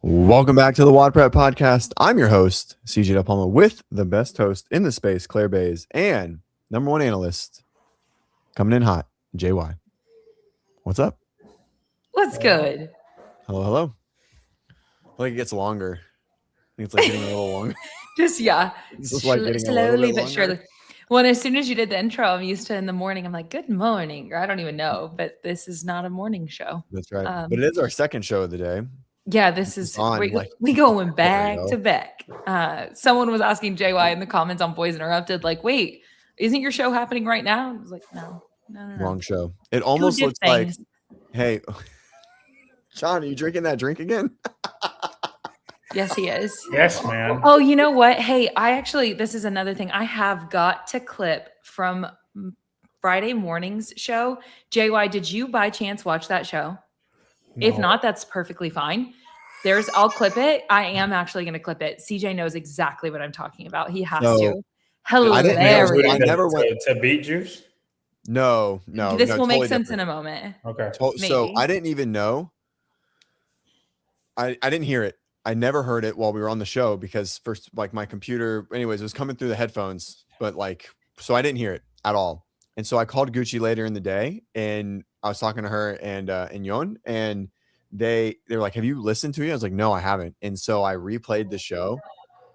Welcome back to the WODprep podcast. I'm your host, CJ Del Palma, with the best host in the space, Claire Bays, and number one analyst coming in hot, JY. What's up? What's good? Hello, hello. I feel like it gets longer. I think it's like getting a little longer. Just like getting slowly but longer. surely. Well, as soon as you did the intro, I'm used to in the morning. I'm like, good morning. Or I don't even know, but this is not a morning show. That's right. But it is our second show of the day. Yeah, this is we going back to back. Someone was asking JY in the comments on Boys Interrupted, like, wait, isn't your show happening right now? I was like, no. Wrong show. It almost looks like, hey, Sean, are you drinking that drink again? Yes, he is. Yes, man. Oh, you know what? Hey, this is another thing. I have got to clip from Friday morning's show. JY, did you by chance watch that show? No. If not, that's perfectly fine. I'll clip it. I am actually going to clip it. CJ knows exactly what I'm talking about. He has to. Hilarious. I never went to Beet Juice. No. This will make sense in a moment. Okay. So I didn't even know. I didn't hear it. I never heard it while we were on the show because first, like my computer, anyways, it was coming through the headphones, but so I didn't hear it at all. And so I called Gucci later in the day and I was talking to her and Yon, and they were like, have you listened to it? I was like, no, I haven't. And so I replayed the show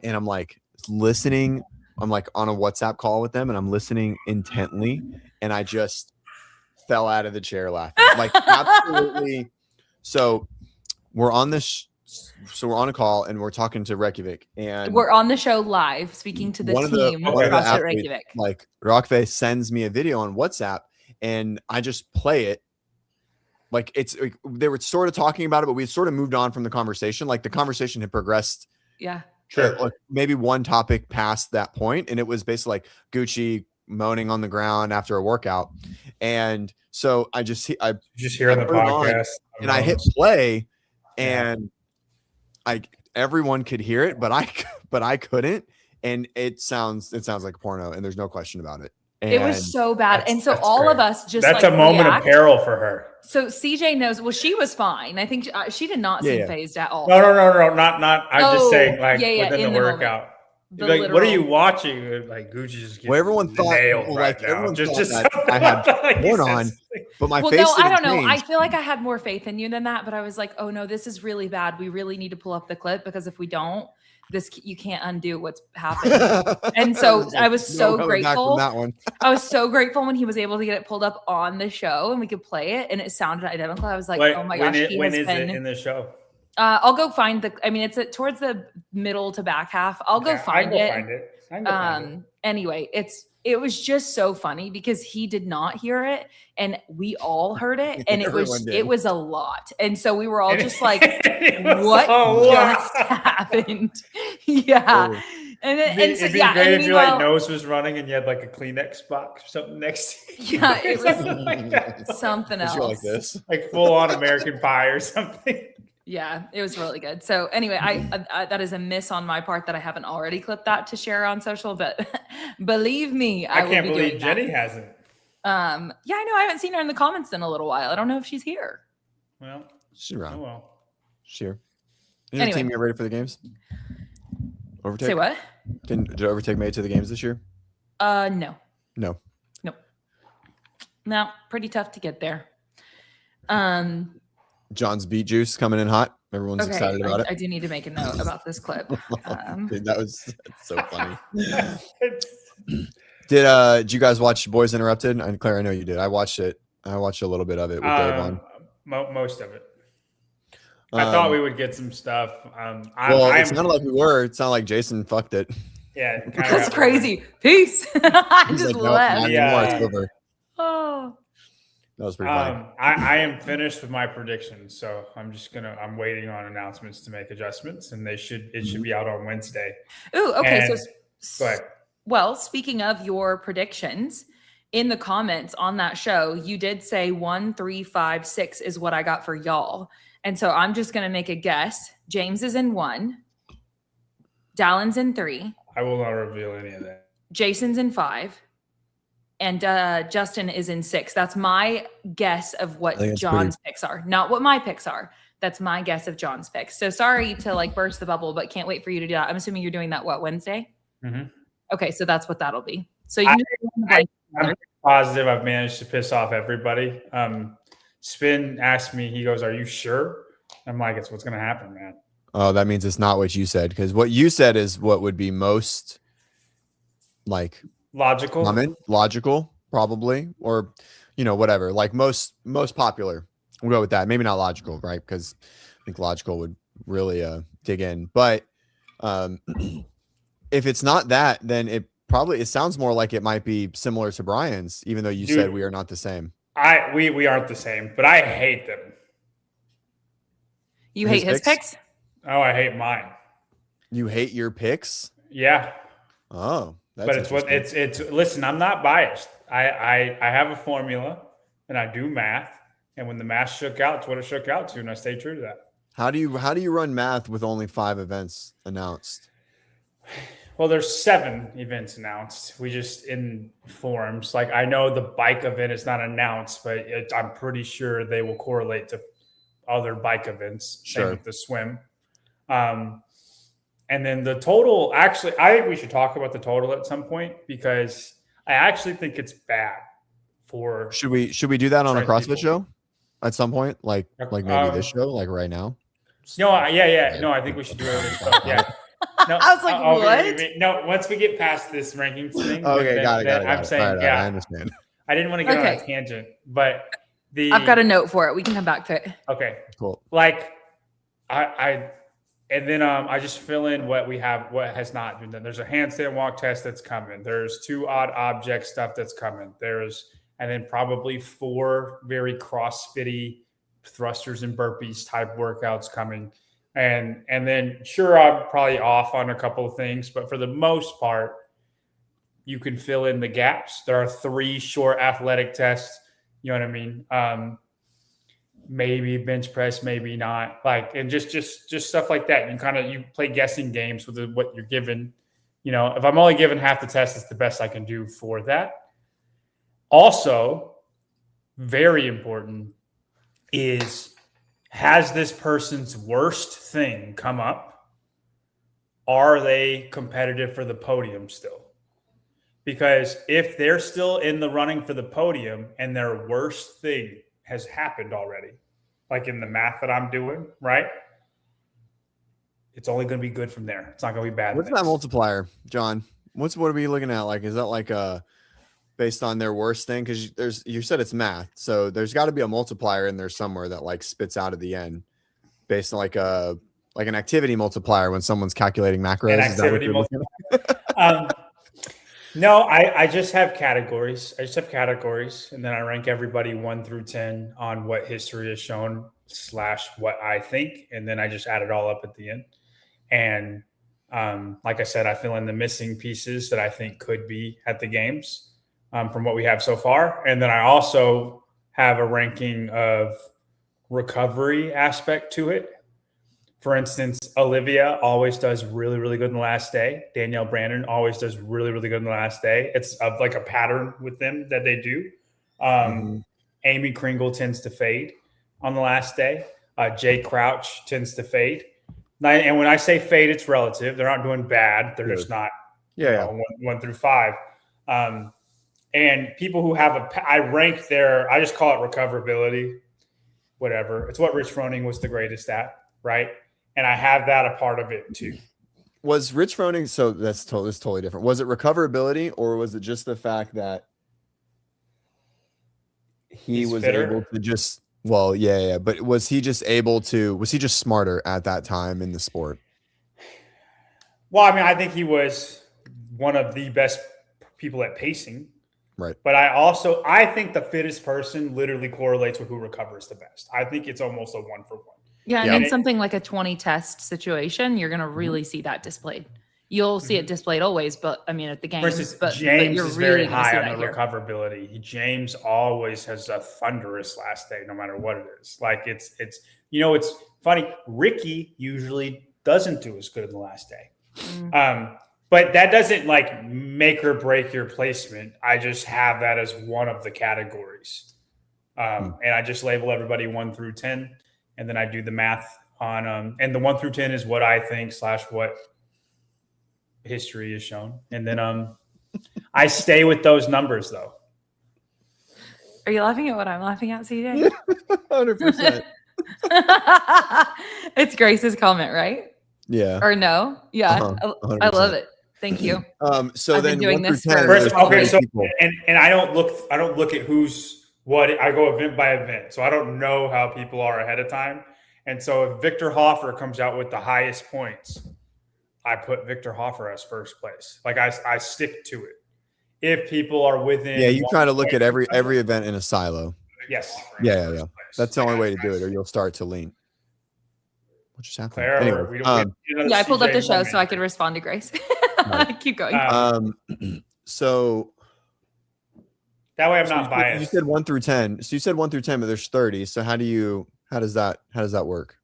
and I'm like listening. I'm like on a WhatsApp call with them and I'm listening intently. And I just fell out of the chair laughing. Like absolutely. So we're on this. So we're on a call and we're talking to Reykjavik, and we're on the show live speaking to the team of CrossFit Reykjavik. Like Rockface sends me a video on WhatsApp and I just play it. Like they were sort of talking about it, but we sort of moved on from the conversation. Like the conversation had progressed. Yeah. Sure. Like maybe one topic past that point. And it was basically like Gucci moaning on the ground after a workout. And so I just hear on the podcast and I hit play and everyone could hear it, but I couldn't. And it sounds like porno and there's no question about it. And it was so bad. And so all of us just that's a moment of peril for her. So CJ knows, well, she was fine. I think she did not seem phased at all. No, not. I'm just saying within the workout. Like, what are you watching? Like Gucci just getting everyone thought everyone thought I had porn on, but my face. I don't know. I feel like I had more faith in you than that, but I was like, oh no, this is really bad. We really need to pull up the clip because if we don't, you can't undo what's happening. And so I was so grateful. That one. I was so grateful when he was able to get it pulled up on the show and we could play it and it sounded identical. I was like, oh my gosh, when is it in the show? I'll go find it's towards the middle to back half. I'll go find it. Anyway, it was just so funny because he did not hear it and we all heard it and it was a lot. And so we were all just like, what just happened? Yeah. Ooh. It'd be great if your nose was running and you had like a Kleenex box or something next to you. Yeah, it was like something else. Like this. Like full on American Pie or something. Yeah, it was really good. So anyway, I that is a miss on my part that I haven't already clipped that to share on social, but believe me, I can't believe Jenny hasn't. Yeah, I know. I haven't seen her in the comments in a little while. I don't know if she's here. Well, she's around. Oh well. Sure. Is your team get ready for the games? Overtake? Say what? Did Overtake made it to the games this year? No. No, pretty tough to get there. John's Beet Juice coming in hot. Everyone's excited about it. I do need to make a note about this clip. Dude, that's so funny. Did you guys watch Boys Interrupted? And Claire, I know you did. I watched it. I watched a little bit of it with Dave on. Most of it. I thought we would get some stuff. It sounded like we were. It sounded like Jason fucked it. Yeah. That's crazy. Peace. I just left. It's over. Oh. That was pretty funny. I am finished with my predictions, so I'm waiting on announcements to make adjustments, and it should be out on Wednesday. Ooh, okay. Go ahead. Speaking of your predictions, in the comments on that show, you did say 1, 3, 5, 6 is what I got for y'all. And so I'm just going to make a guess. James is in 1. Dallin's in 3. I will not reveal any of that. Jason's in 5. and Justin is in 6. That's my guess of what John's picks are, not what my picks are. That's my guess of John's picks. So sorry to like burst the bubble, but can't wait for you to do that. I'm assuming you're doing that, Wednesday? Mm-hmm. Okay, so that's what that'll be. So you I'm positive I've managed to piss off everybody. Spin asked me, he goes, "Are you sure?" I'm like, "It's what's going to happen, man." Oh, that means it's not what you said, because what you said is what would be most like logical, probably, or whatever, like most popular. We'll go with that. Maybe not logical, right? Because I think logical would really dig in. But if it's not that, then it sounds more like it might be similar to Brian's, even though you said we are not the same. We aren't the same, but I hate them. You hate his picks? Oh, I hate mine. You hate your picks? Yeah. Oh, but it's listen, I'm not biased. I have a formula and I do math. And when the math shook out, it's what it shook out to, and I stay true to that. How do you run math with only 5 events announced? Well, there's 7 events announced. We just in forums. Like I know the bike event is not announced, but I'm pretty sure they will correlate to other bike events. Sure. Same with the swim. And then the total. Actually, I think we should talk about the total at some point because I actually think it's bad. Should we do that on a CrossFit show? At some point, like maybe this show, like right now. No, yeah. No, I think we should do it. Yeah. No, I was like, what? No, once we get past this rankings thing. Okay, got it. I'm saying, yeah, I understand. I didn't want to get on a tangent, but I've got a note for it. We can come back to it. Okay, cool. Like, I just fill in what we have, what has not been done. There's a handstand walk test that's coming. There's 2 odd object stuff that's coming. And then probably 4 very CrossFit-y thrusters and burpees type workouts coming. And then sure, I'm probably off on a couple of things, but for the most part, you can fill in the gaps. There are 3 short athletic tests. You know what I mean? Maybe bench press, maybe not. Like, and just stuff like that. You play guessing games with what you're given. If I'm only given half the test, it's the best I can do for that. Also, very important is, has this person's worst thing come up? Are they competitive for the podium still? Because if they're still in the running for the podium and their worst thing has happened already, like in the math that I'm doing, right? It's only going to be good from there. It's not going to be bad. What's that multiplier, John? What are we looking at? Like, is that like based on their worst thing? Because you said it's math, so there's got to be a multiplier in there somewhere that like spits out at the end, based on like an activity multiplier when someone's calculating macros. An activity multiplier. No, I just have categories. And then I rank everybody 1 through 10 on what history has shown / what I think, and then I just add it all up at the end. And like I said, I fill in the missing pieces that I think could be at the games. From what we have so far. And then I also have a ranking of recovery aspect to it. For instance, Olivia always does really, really good in the last day. Danielle Brandon always does really, really good in the last day. It's like a pattern with them that they do. Amy Kringle tends to fade on the last day. Jay Crouch tends to fade. And when I say fade, it's relative. They're not doing bad. They're just not 1 through 5. And people who have I rank I just call it recoverability, whatever. It's what Rich Froning was the greatest at, right? And I have that a part of it too. Was Rich Froning, so that's totally different. Was it recoverability, or was it just the fact that he was able to just, but was he just smarter at that time in the sport? Well, I mean, I think he was one of the best people at pacing. Right. But I think the fittest person literally correlates with who recovers the best. I think it's almost a 1-for-1. Yeah. And in something like a 20 test situation, you're going to really see that displayed. You'll see it displayed always, but I mean, at the games. For instance, James is very high on the recoverability. James always has a thunderous last day, no matter what it is. Like it's funny. Ricky usually doesn't do as good in the last day. But that doesn't like make or break your placement. I just have that as one of the categories. And I just label everybody 1 through 10. And then I do the math on, and the 1 through 10 is what I think / what history is shown. And then I stay with those numbers though. Are you laughing at what I'm laughing at, CJ? 100%. It's Grace's comment, right? Yeah. Or no? Yeah. I love it. Thank you. So I've then been doing 1 through this 10. for- Okay, so and I don't look at who's what. I go event by event, so I don't know how people are ahead of time. And so if Victor Hoffer comes out with the highest points, I put Victor Hoffer as first place. Like I stick to it. If people are within, you try to look at every event in a silo. Yes. Yeah. That's the only way to do it, or you'll start to lean. What just happened? Claire, Anyway, I pulled up the show so I could respond to Grace. Keep going. So that way I'm not biased. You said 1 through 10. So you said 1 through 10, but there's 30. So how does that work?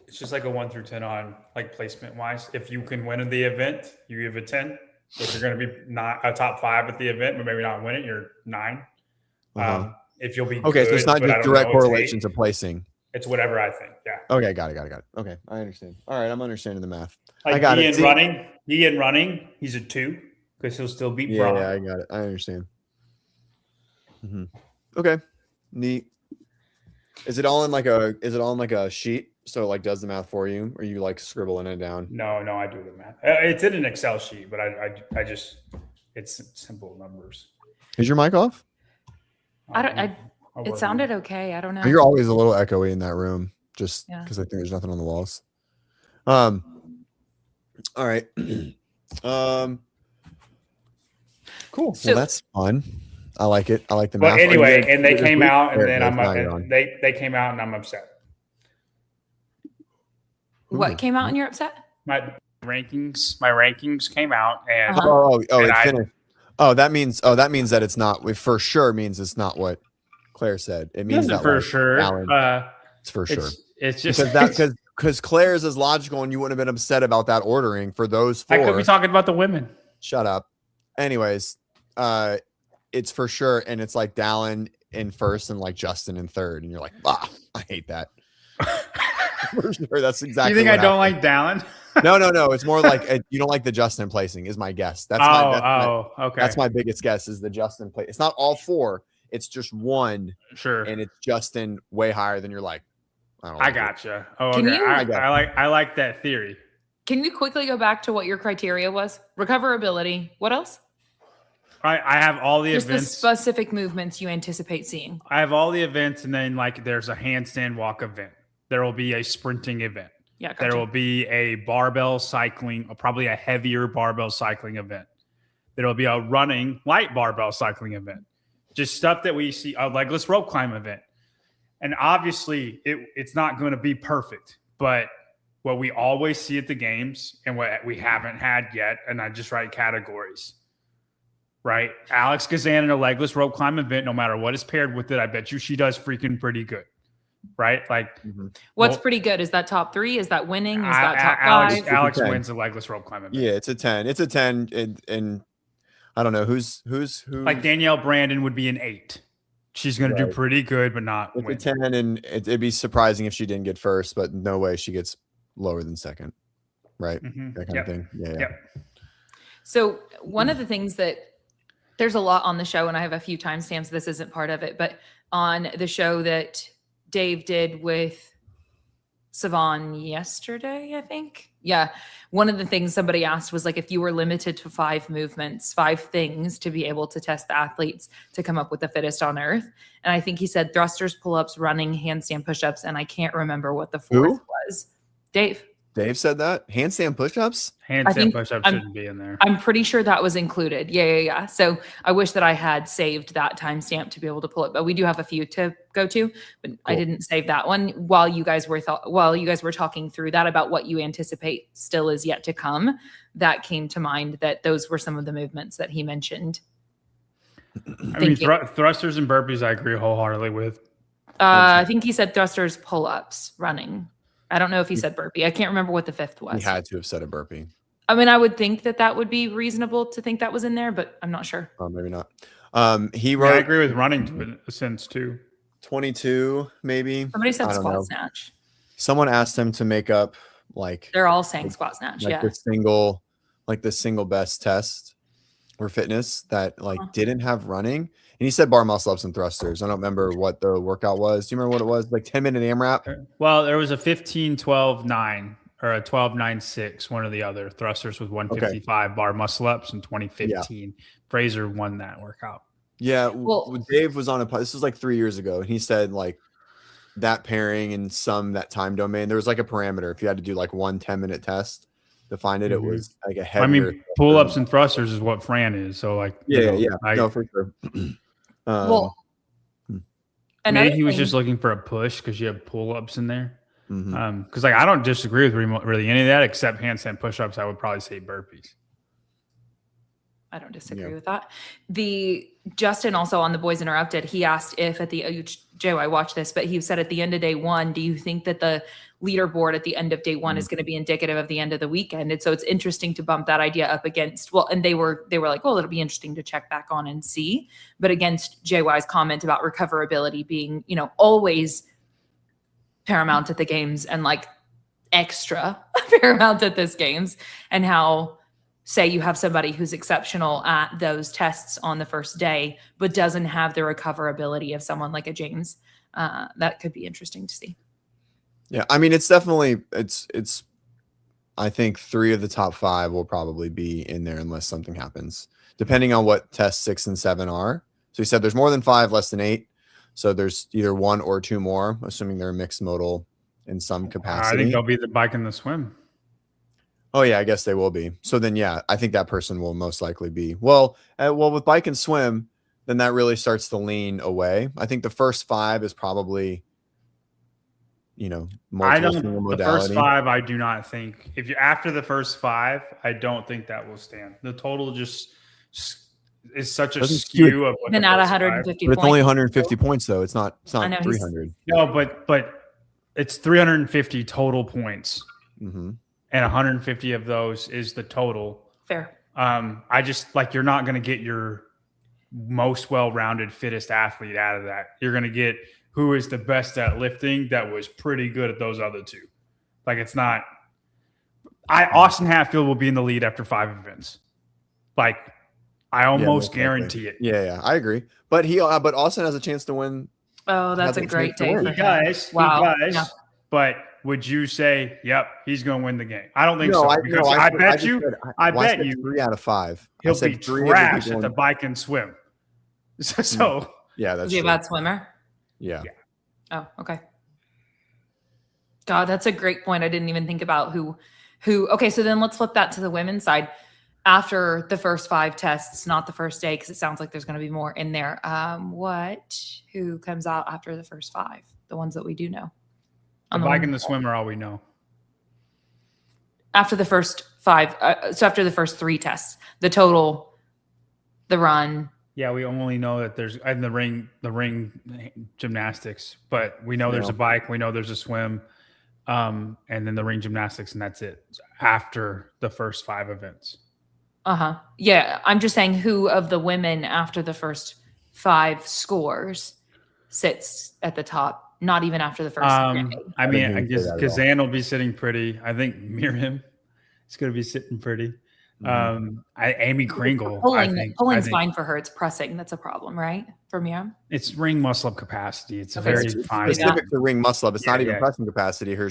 It's just like a 1 through 10 on like placement wise. If you can win in the event, you give a 10. If you're going to be not a top 5 at the event, but maybe not win it, you're 9. If you'll be okay, good, so it's not just direct correlation to placing. It's whatever I think. Yeah. Okay, got it. Okay, I understand. All right, I'm understanding the math. Like I got it. Running, he's a 2 because he'll still beat Braun. Yeah, I got it. I understand. Okay, neat. Is it all in like a sheet? So it like does the math for you, or you like scribbling it down? No, I do the math. It's in an Excel sheet, but I just it's simple numbers. Is your mic off? It sounded okay. I don't know. You're always a little echoey in that room, just because I think there's nothing on the walls. All right. Cool. So that's fun. I like it. I like the math. But anyway, and they came out, and then they came out, and I'm upset. What came out and you're upset? My rankings came out, and it finished. That means that it's not. It for sure means it's not what Claire said. It means that for sure. It's for sure. It's just because Claire's is logical, and you wouldn't have been upset about that ordering for those 4. I could be talking about the women. Shut up. Anyways, it's for sure, and it's like Dallin in first and like Justin in third, and you're like, I hate that. For sure, that's exactly. You think I don't like Dallin? No. It's more like you don't like the Justin placing is my guess. That's okay. That's my biggest guess is the Justin place. It's not all 4. It's just 1. Sure. And it's Justin way higher than you're like. I gotcha. Oh, okay. I like that theory. Can you quickly go back to what your criteria was? Recoverability. What else? I have all the just events. The specific movements you anticipate seeing. I have all the events, and then like there's a handstand walk event. There will be a sprinting event. Yeah. Gotcha. There will be a barbell cycling, or probably a heavier barbell cycling event. There will be a running light barbell cycling event. Just stuff that we see, a legless rope climb event. And obviously it's not going to be perfect, but what we always see at the games and what we haven't had yet, and I just write categories, right? Alex Kazan in a legless rope climb event, no matter what is paired with it, I bet you she does freaking pretty good. Right? Like what's pretty good? Is that top 3? Is that winning? Is that top 5? Alex wins the legless rope climb event. Yeah, it's a 10. It's a 10 and I don't know who's like Danielle Brandon would be an 8. She's going to do pretty good, but not win. It's a 10, and it'd be surprising if she didn't get first, but no way she gets lower than second. Right? That kind of thing. Yeah. So one of the things that there's a lot on the show, and I have a few timestamps. This isn't part of it, but on the show that Dave did with Savon yesterday, I think. Yeah. One of the things somebody asked was like, if you were limited to 5 movements, 5 things to be able to test the athletes to come up with the fittest on earth. And I think he said thrusters, pull-ups, running, handstand push-ups. And I can't remember what the 4th was. Dave said that? Handstand push-ups? Handstand push-ups shouldn't be in there. I'm pretty sure that was included. Yeah. So I wish that I had saved that timestamp to be able to pull it, but we do have a few to go to, but cool. I didn't save that one while you guys were talking through that about what you anticipate still is yet to come. That came to mind that those were some of the movements that he mentioned. I mean, thrusters and burpees, I agree wholeheartedly with. I think he said thrusters, pull-ups, running. I don't know if he said burpee. I can't remember what the 5th was. He had to have said a burpee. I mean, I would think that would be reasonable to think that was in there, but I'm not sure. Oh, maybe not. He wrote. I agree with running to a sense too. 22, maybe. Somebody said I don't squat know. snatch. Someone asked him to make up like they're all saying squat snatch. Like the single best test for fitness that like didn't have running. And he said bar muscle ups and thrusters. I don't remember what the workout was. Do you remember what it was? Like 10-minute AMRAP? Well, there was a 15-12-9 or a 12-9-6, one or the other. Thrusters was 155, bar muscle ups in 2015. Yeah. Fraser won that workout. Yeah. Well, Dave was on this was like 3 years ago. And he said like that pairing in that time domain, there was like a parameter. If you had to do like 1 10-minute test to find it, it was like a heavier. I mean, pull-ups and thrusters is what Fran is. So like, no, for sure. Maybe he was just looking for a push because you have pull-ups in there. Because like I don't disagree with really any of that except handstand push-ups. I would probably say burpees. I don't disagree with that. Justin also on the Boys Interrupted, he asked if at the Joe, I watched this, but he said at the end of day one, do you think that the leaderboard at the end of day one is going to be indicative of the end of the weekend? And so it's interesting to bump that idea up against, and they were like, well, it'll be interesting to check back on and see, but against JY's comment about recoverability being, always paramount at the games and like extra paramount at this games, and how say you have somebody who's exceptional at those tests on the first day, but doesn't have the recoverability of someone like a James. That could be interesting to see. Yeah. I mean, it's definitely, I think 3 of the top 5 will probably be in there unless something happens, depending on what tests 6 and 7 are. So he said there's more than 5, less than 8. So there's either 1 or 2 more, assuming they're mixed modal in some capacity. I think they'll be the bike and the swim. Oh yeah, I guess they will be. So then, yeah, I think that person will most likely be. Well, with bike and swim, then that really starts to lean away. I think the first 5 is probably, the first 5, I do not think. If you're after the first 5, I don't think that will stand. The total just is such a skew of what. Then at 150 points. It's only 150 points though. It's not 300. No, but it's 350 total points. Mm-hmm. And 150 of those is the total. Fair. I just like, you're not going to get your most well-rounded, fittest athlete out of that. You're going to get who is the best at lifting that was pretty good at those other 2. Like it's not. Austin Hatfield will be in the lead after 5 events. Like I almost guarantee it. Yeah, I agree. But but Austin has a chance to win. Oh, that's a great day for him. He does. Wow. He does. Yeah. But would you say, yep, he's going to win the game? I don't think so. I bet you 3 out of 5. He'll be trash at the bike and swim. So yeah, that's is he a bad swimmer? Yeah. Oh, okay. God, that's a great point. I didn't even think about who. Okay, so then let's flip that to the women's side. After the first 5 tests, not the first day, because it sounds like there's going to be more in there. Who comes out after the first 5? The ones that we do know. The bike and the swim are all we know. After the first 5, so after the first 3 tests, the total, the run. Yeah, we only know that there's in the ring gymnastics, but we know there's a bike, we know there's a swim, and then the ring gymnastics, and that's it after the first 5 events. Yeah, I'm just saying who of the women after the first 5 scores sits at the top. Not even after the first. I mean, I guess Kazan will be sitting pretty. I think Miriam is going to be sitting pretty. Amy Kringle. Pulling's fine for her. It's pressing that's a problem, right? For Miriam, it's ring muscle up capacity. It's very fine. Specific to ring muscle up. It's not even pressing capacity. Her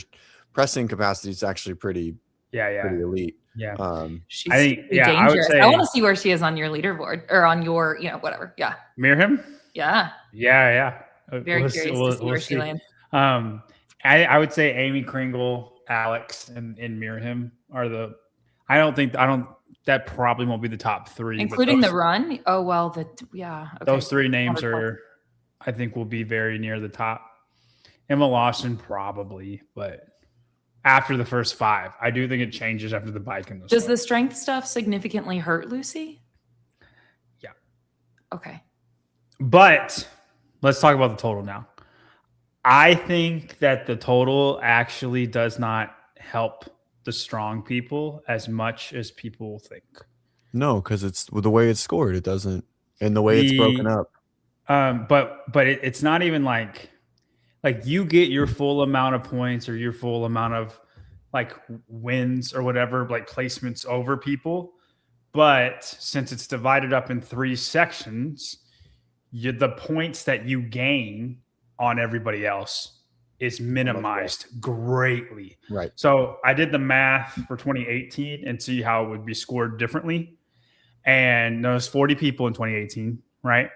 pressing capacity is actually pretty elite. Yeah. She's dangerous. I want to see where she is on your leaderboard or on your, whatever. Yeah. Miriam. Yeah. Yeah. Very curious to see where she lands. I would say Amy Kringle, Alex, and Miriam are the. I don't. That probably won't be the top 3, including the run. Oh well, Okay. Those 3 names I think, will be very near the top. Emma Lawson probably, but after the first 5, I do think it changes after the bike and the. Does the strength stuff significantly hurt Lucy? Yeah. Okay. But. Let's talk about the total now. I think that the total actually does not help the strong people as much as people think. No, because it's the way it's scored. It doesn't, and the way it's broken up. But it's not even like you get your full amount of points or your full amount of like wins or whatever, like placements over people. But since it's divided up in 3 sections, the points that you gain on everybody else is minimized greatly. Right. So I did the math for 2018 and see how it would be scored differently. And there was 40 people in 2018, right?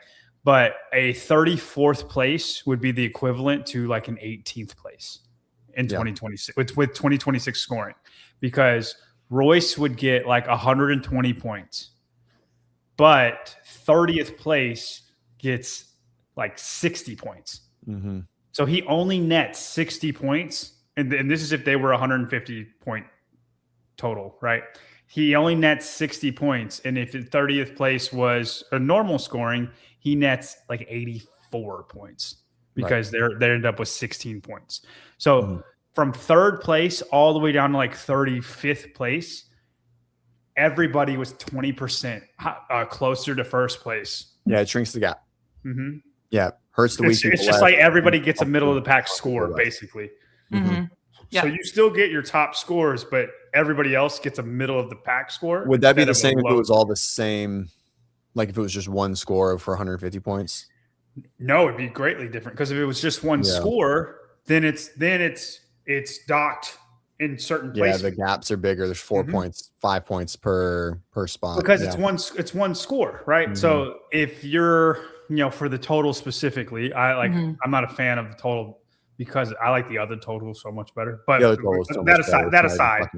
But a 34th place would be the equivalent to like an 18th place in 2026 with 2026 scoring, because Royce would get like 120 points, but 30th place gets like 60 points. Mm-hmm. So he only nets 60 points. And this is if they were 150 point total, right? He only nets 60 points. And if the 30th place was a normal scoring, he nets like 84 points because they end up with 16 points. So from 3rd place all the way down to like 35th place, everybody was 20% closer to 1st place. Yeah, it shrinks the gap. Mm-hmm. Yeah, hurts the weak people. It's just like everybody gets a middle of the pack score, basically. Mm-hmm. Yeah. So you still get your top scores, but everybody else gets a middle of the pack score. Would that be the same if it was all the same? Like if it was just one score for 150 points? No, it'd be greatly different, because if it was just one score, then it's docked in certain places. Yeah, the gaps are bigger. There's 4 points, 5 points per spot. Because it's one score, right? So if you're, for the total specifically, I'm not a fan of the total because I like the other total so much better. But that aside,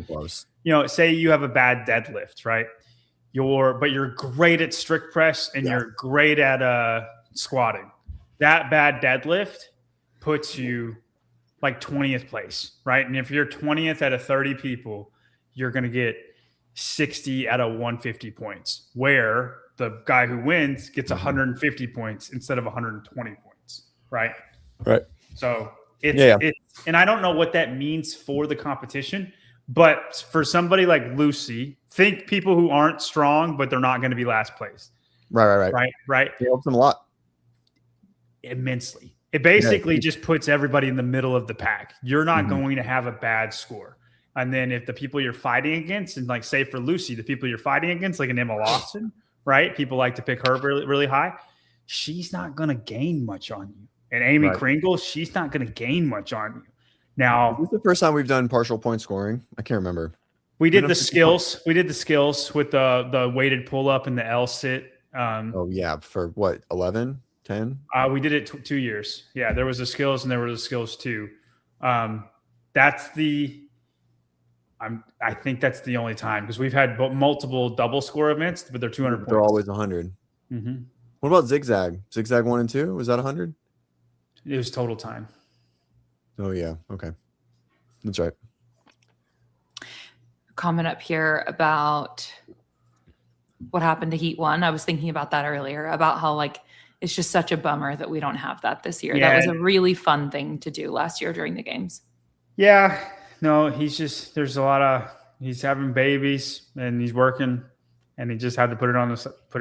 say you have a bad deadlift, right? You're great at strict press and you're great at squatting. That bad deadlift puts you like 20th place, right? And if you're 20th out of 30 people, you're going to get 60 out of 150 points, where the guy who wins gets 150 points instead of 120 points, right? Right. So it's and I don't know what that means for the competition, but for somebody like Lucy, think people who aren't strong, but they're not going to be last place. Right. It helps them a lot. Immensely. It basically just puts everybody in the middle of the pack. You're not going to have a bad score. And then if the people you're fighting against, and like say for Lucy, the people you're fighting against, like an Emma Lawson, right? People like to pick her really, really high. She's not going to gain much on you. And Amy Kringle, she's not going to gain much on you. Now, this is the first time we've done partial point scoring. I can't remember. We did the skills. We did the skills with the weighted pull up and the L sit. For what, 11, 10? We did it 2 years. Yeah, there was the skills and there were the skills too. I think that's the only time, because we've had multiple double score events, but they're 200 points. They're always 100. Mm-hmm. What about zigzag? Zigzag 1 and 2? Was that 100? It was total time. Oh yeah. Okay. That's right. Comment up here about what happened to Heat 1. I was thinking about that earlier, about how it's just such a bummer that we don't have that this year. Yeah. That was a really fun thing to do last year during the games. Yeah. No, he's having babies and he's working, and he just had to put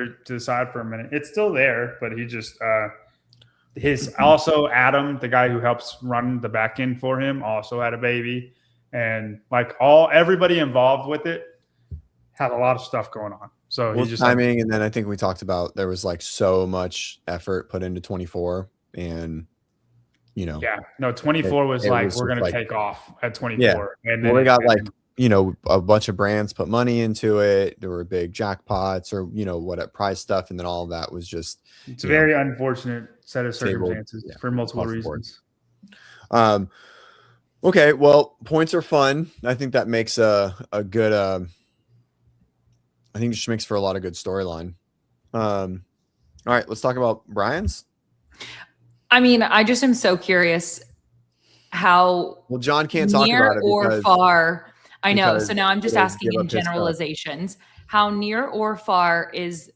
it to the side for a minute. It's still there, but he just also Adam, the guy who helps run the back end for him, also had a baby, and everybody involved with it had a lot of stuff going on. So he just timing, and then I think we talked about there was so much effort put into 24, and 24 was we're going to take off at 24. Yeah. And then we got a bunch of brands put money into it. There were big jackpots or what prize stuff, and then all of that was just it's a very unfortunate set of circumstances for multiple reasons. Okay, well, points are fun. I think that makes a good I think it just makes for a lot of good storyline. All right, let's talk about Brian's. I mean, I just am so curious how John can't talk about it or far. I know. So now I'm just asking in generalizations. How near or far is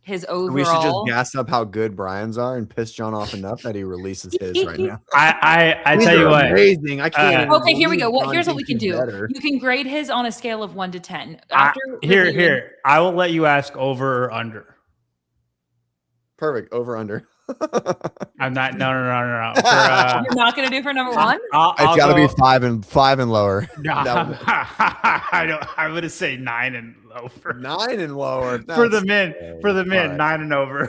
his overall. We should just gas up how good Brian's are and piss John off enough that he releases his right now. I tell you what, amazing. I can't. Okay, here we go. Here's what we can do. Better. You can grade his on a scale of 1 to 10. Here. I will let you ask over or under. Perfect. Over under. I'm not. No. You're not going to do for number 1? It's got to be 5 and lower. No, I would say 9 and over. 9 and lower for the men. For the men, 9 and over.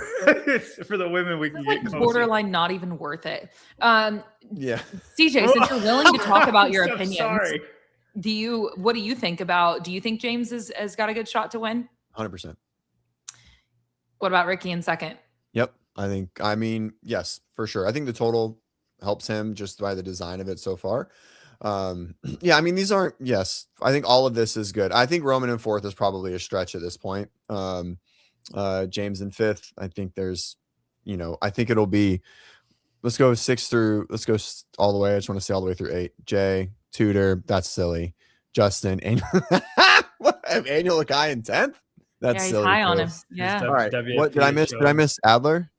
For the women, we can get like borderline, not even worth it. Yeah. CJ, since you're willing to talk about your so opinions, sorry. What do you think about? Do you think James has got a good shot to win? 100%. What about Ricky in second? Yep. I mean, yes, for sure. I think the total helps him just by the design of it so far. Yeah, I mean, these aren't, yes, I think all of this is good. I think Roman in fourth is probably a stretch at this point. James in fifth, I think there's, I think it'll be, let's go all the way. I just want to say all the way through 8. Jay, Tudor, that's silly. Justin, Angel Lakai in 10th? That's he's silly. high on him. Yeah. All right. What did I miss? Did I miss Adler?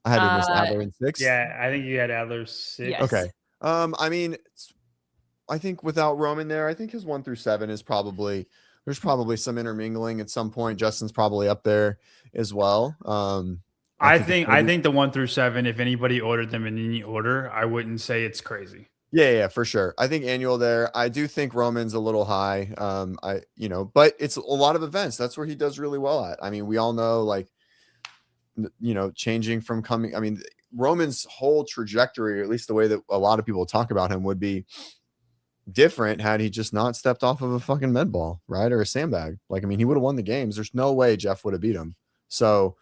I had to miss Adler in 6. Yeah, I think you had Adler 6. Yes. Okay. I mean, I think without Roman there, I think his 1 through 7 is there's probably some intermingling at some point. Justin's probably up there as well. I think the 1 through 7, if anybody ordered them in any order, I wouldn't say it's crazy. Yeah, for sure. I think annual there. I do think Roman's a little high. But it's a lot of events. That's where he does really well at. I mean, we all know, changing from coming. I mean, Roman's whole trajectory, or at least the way that a lot of people talk about him, would be different had he just not stepped off of a fucking med ball, right? Or a sandbag. I mean, he would have won the games. There's no way Jeff would have beat him. So,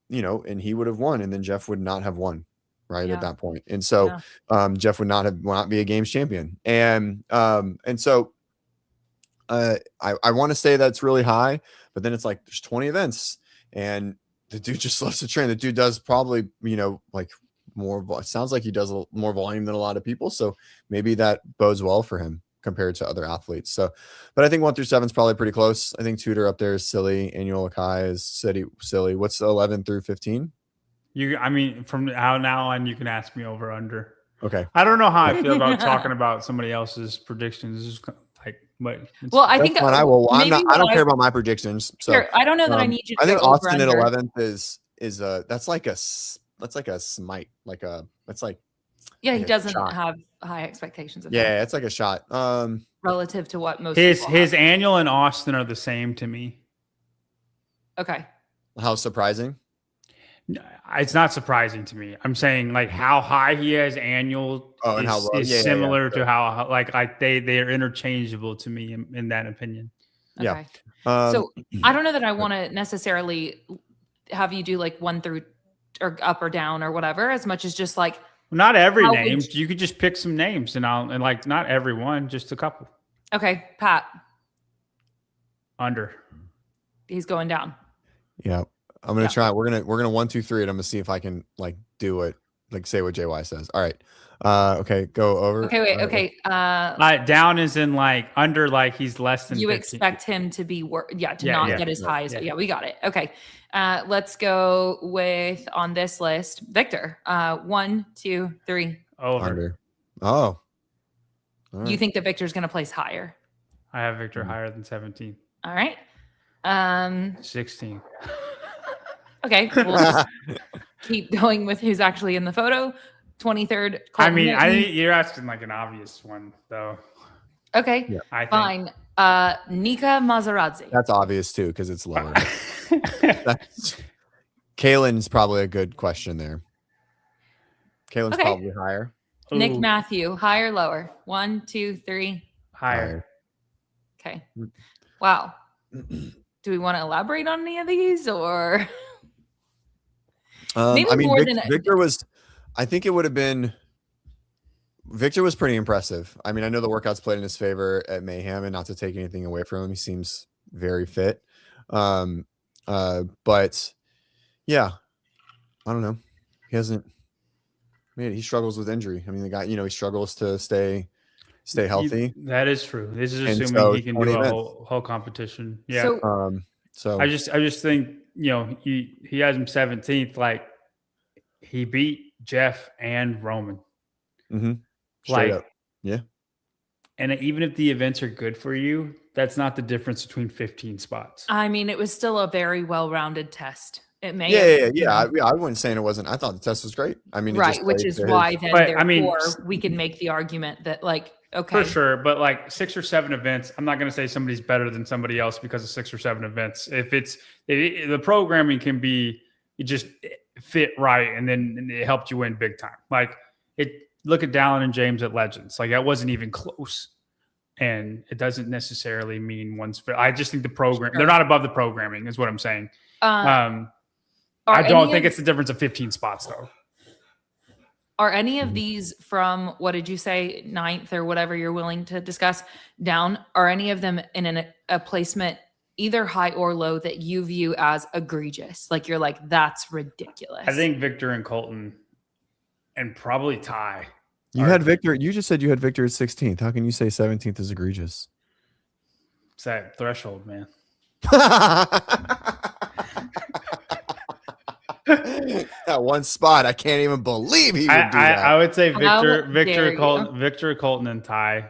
and he would have won, and then Jeff would not have won. Right at that point. And so Jeff would not be a games champion. And so I want to say that's really high, but then it's like, there's 20 events and the dude just loves to train. The dude does probably, more, it sounds like he does more volume than a lot of people. So maybe that bodes well for him compared to other athletes. So, but I think 1 through 7 is probably pretty close. I think Tudor up there is silly. Annual Lakai is silly. What's 11 through 15? From now on, you can ask me over under. Okay. I don't know how I feel about talking about somebody else's predictions. I think I don't care about my predictions. So sure, I don't know that I need you to. I think Austin at 11th is that's like a smite, he doesn't have high expectations of him. Yeah, it's like a shot. Relative to what most his annual and Austin are the same to me. Okay. How surprising? It's not surprising to me. I'm saying how high he has annual is similar to how they are interchangeable to me in that opinion. Okay. Yeah. So I don't know that I want to necessarily have you do 1 through or up or down or whatever, as much as just not every name. You could just pick some names and not every one, just a couple. Okay. Pat. Under. He's going down. Yeah. I'm gonna try. We're gonna 1, 2, 3, and I'm gonna see if I can do it, say what JY says. All right. Okay, go over. Okay, wait. Okay. Down is in under, he's less than. You 15. expect him to be not get as high as. Yeah, we got it. Okay. Let's go with on this list, Victor. 1, 2, 3. Over. Under. Oh. Right. You think that Victor's gonna place higher? I have Victor higher than 17. All right. 16. Okay, we'll just keep going with who's actually in the photo. 23rd. You're asking an obvious one though. Okay, fine. Nika Mazeradze. That's obvious too because it's lower. Kaylin's probably a good question there. Kaylin's probably higher. Ooh. Nick Matthew, higher, lower? 1, 2, 3. Higher. Okay. Wow. Do we want to elaborate on any of these or? Victor was, I think it would have been, Victor was pretty impressive. I mean, I know the workouts played in his favor at Mayhem, and not to take anything away from him, he seems very fit. But yeah, I don't know. He struggles with injury. I mean, the guy, he struggles to stay stay healthy. That is true. This is assuming he can do a whole competition. Yeah. So So I just think, he has him 17th. Like, he beat Jeff and Roman. Mm-hmm. Straight up. Yeah. And even if the events are good for you, that's not the difference between 15 spots. I mean, it was still a very well-rounded test. It may I wasn't saying it wasn't. I thought the test was great. I mean, right, which is why then therefore we can make the argument that like, okay. For sure, but like 6 or 7 events, I'm not going to say somebody's better than somebody else because of 6 or 7 events. If the programming can be, you just fit right, and then it helped you win big time. Like look at Dallin and James at Legends. Like that wasn't even close. And it doesn't necessarily mean one's fit. I just think the program, they're not above the programming is what I'm saying. I don't think it's the difference of 15 spots though. Are any of these from, what did you say, 9th or whatever you're willing to discuss down? Are any of them in a placement either high or low that you view as egregious? Like you're like, that's ridiculous. I think Victor and Colton and probably Ty. You had Victor. You just said you had Victor at 16th. How can you say 17th is egregious? It's that threshold, man. That one spot, I can't even believe he would do that. I would say Victor Colton, and Ty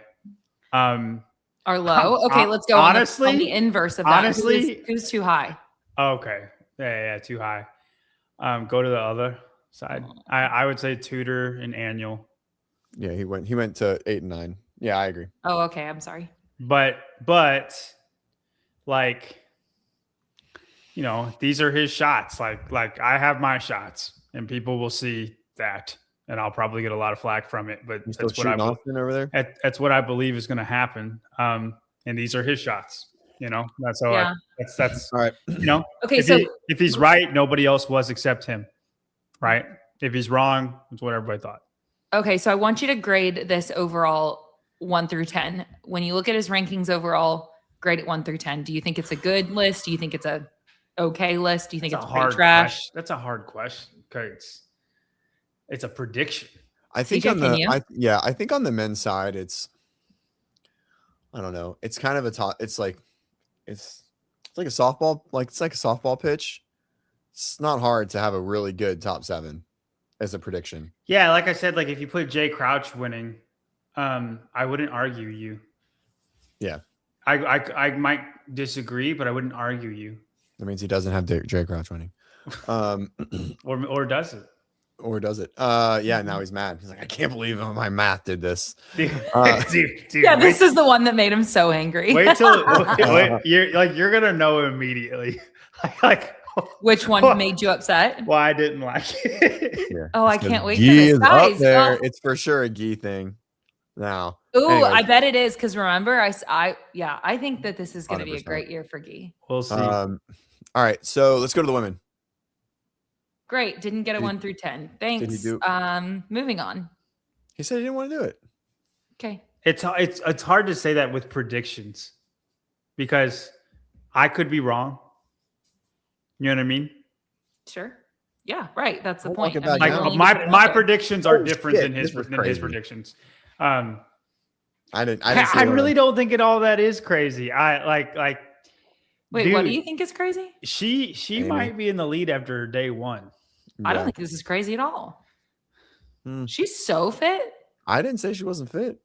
are low. Okay, let's go honestly, on the inverse of that. Honestly, who's too high? Okay, yeah, too high. Go to the other side. I would say Tudor and Annual. Yeah, he went to 8 and 9. Yeah, I agree. Oh, okay. I'm sorry. But like, these are his shots. Like I have my shots, and people will see that, and I'll probably get a lot of flack from it. But that's what over there. That's what I believe is going to happen. And these are his shots. That's how. That's all right. Okay, if he's right, nobody else was except him. Right? If he's wrong, it's what everybody thought. Okay, so I want you to grade this overall 1 through 10. When you look at his rankings overall, grade it 1 through 10. Do you think it's a good list? Do you think it's a okay list? Do you think it's pretty trash? That's a hard question because it's a prediction. I think I think on the men's side, I don't know. It's kind of it's like a softball. It's like a softball pitch. It's not hard to have a really good top 7 as a prediction. Yeah, like I said, like if you put Jay Crouch winning, I wouldn't argue you. Yeah. I might disagree, but I wouldn't argue you. That means he doesn't have Jay Crouch winning. Or does it? Or does it? Yeah, now he's mad. He's like, I can't believe my math did this. Dude, yeah, this is the one that made him so angry. Wait till you're gonna know immediately. like which one made you upset? Well, I didn't like it. Yeah. Oh, I can't wait for this. Guys, up there. It's for sure a Gee thing. Now. Ooh, anyways. I bet it is because remember, I think that this is going to be a great year for Gee. We'll see. All right, so let's go to the women. Great, didn't get a 1 through 10. Thanks. Did he do? Moving on. He said he didn't want to do it. Okay. It's hard to say that with predictions because I could be wrong. You know what I mean? Sure. Yeah, right. That's the point. My predictions are different than his predictions. I really don't think it all that is crazy. Wait, dude, what do you think is crazy? She might be in the lead after day 1. Yeah. I don't think this is crazy at all. She's so fit. I didn't say she wasn't fit.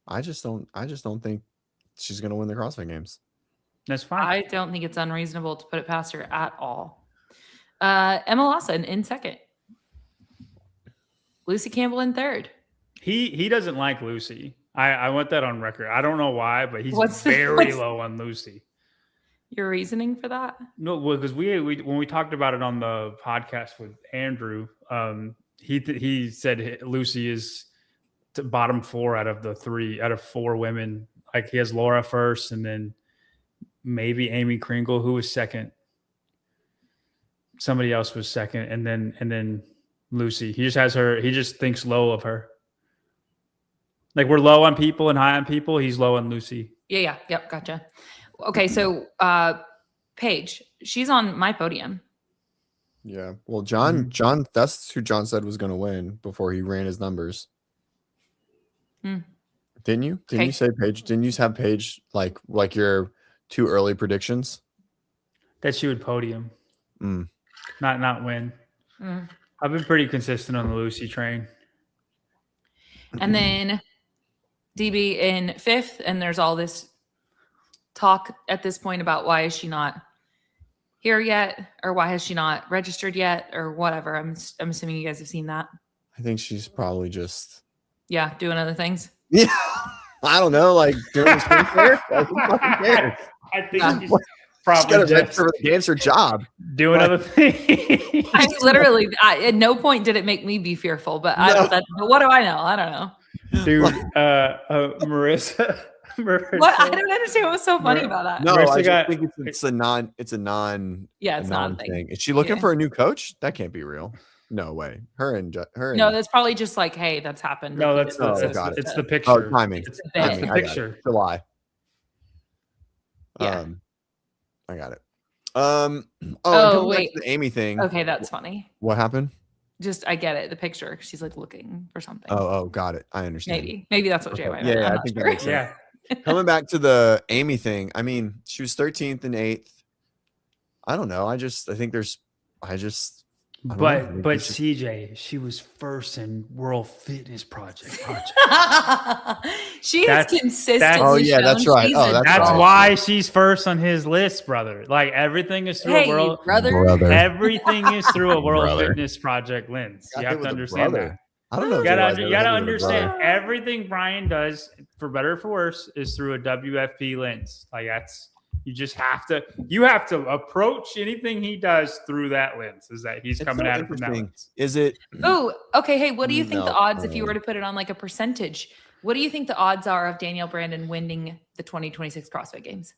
I just don't think she's going to win the CrossFit Games. That's fine. I don't think it's unreasonable to put it past her at all. Emma Lawson in 2nd. Lucy Campbell in 3rd. He doesn't like Lucy. I want that on record. I don't know why, but he's very low on Lucy. Your reasoning for that? No, because we when we talked about it on the podcast with Andrew, he said Lucy is bottom 4 out of 4 women. Like he has Laura first, and then maybe Amy Kringle, who was 2nd. Somebody else was 2nd, and then Lucy. He just has her. He just thinks low of her. Like we're low on people and high on people. He's low on Lucy. Yeah. Yep. Gotcha. Okay. So Paige, she's on my podium. Yeah. Well, John, that's who John said was going to win before he ran his numbers. Didn't you? Didn't you say Paige? Didn't you have Paige like your 2 early predictions? that she would podium, Mm. not win. Mm. I've been pretty consistent on the Lucy train. And then DB in 5th, and there's all this talk at this point about why is she not here yet, or why has she not registered yet, or whatever. I'm assuming you guys have seen that. I think she's probably just doing other things. Yeah, I don't know, like doing skincare. I think she's Probably got to just register for the dancer job. doing other things. I literally, at no point did it make me be fearful, but but what do I know? I don't know. Dude, Marissa. What? I don't understand what was so funny about that. No, Marissa I just got- think it's a non. Yeah, it's a not a non-thing. thing. Is she looking Yeah. for a new coach? That can't be real. No way. Her and No, that's probably just like, hey, that's happened. No, that's Oh, got it. it's the picture. oh, timing. It's the Timing, the I got it. picture. July. Yeah. I got it. Oh, coming back wait. to the Amy thing. Okay, that's funny. What happened? Just, I get it. The picture. She's like looking for something. Oh, got it. I understand. Maybe that's what Okay. Jay meant. Yeah, I'm I not think that sure. makes sense. Yeah. Coming back to the Amy thing. I mean, she was 13th and 8th. I don't know. I think there's. I don't know. I think But there's just- CJ, she was first in World Fitness Project. She is That's- consistently. Oh, yeah, that's shown right. she's Oh, a that's That's right. why she's first on his list, brother. Like everything is through Hey, a world. brother. Everything is through a World Brother. Fitness Project lens. Got You hit have with to a understand brother. that. I don't know. You if gotta, realize you I gotta was hit with a understand brother. everything Brian does, for better or for worse, is through a WFP lens. Like you just have to approach anything he does through that lens. Is that he's It's coming so at it from that interesting. lens. Is it? Oh, okay. Hey, what do you think the No, odds, if you were to put it on like a percentage, what do you think the odds are of Danielle Brandon winning the 2026 CrossFit Games?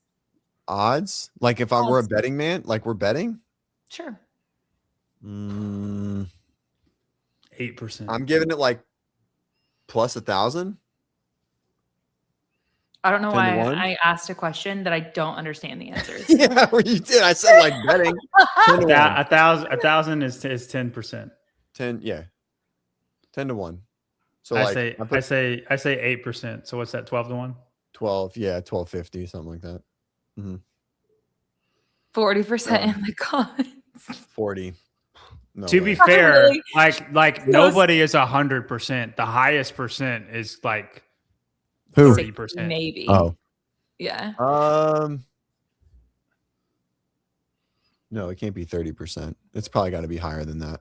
Odds? Like if I were a Odds. betting man, like we're betting? Sure. 8%. I'm giving it like plus 1,000. I don't know 10 to why 1? I asked a question that I don't understand the answer. Yeah, well, you did. I said like betting. 10 to 1. 1,000 is 10%. 10, yeah. 10 to 1. So I like say I put 8%. So what's that? 12 to 1? 12, yeah, 1250, something like that. 40% in the comments. 40. No To way. be fair, Really? like nobody is 100%. The highest percent is like Who? 30%. Maybe. Oh. Yeah. No, it can't be 30%. It's probably got to be higher than that.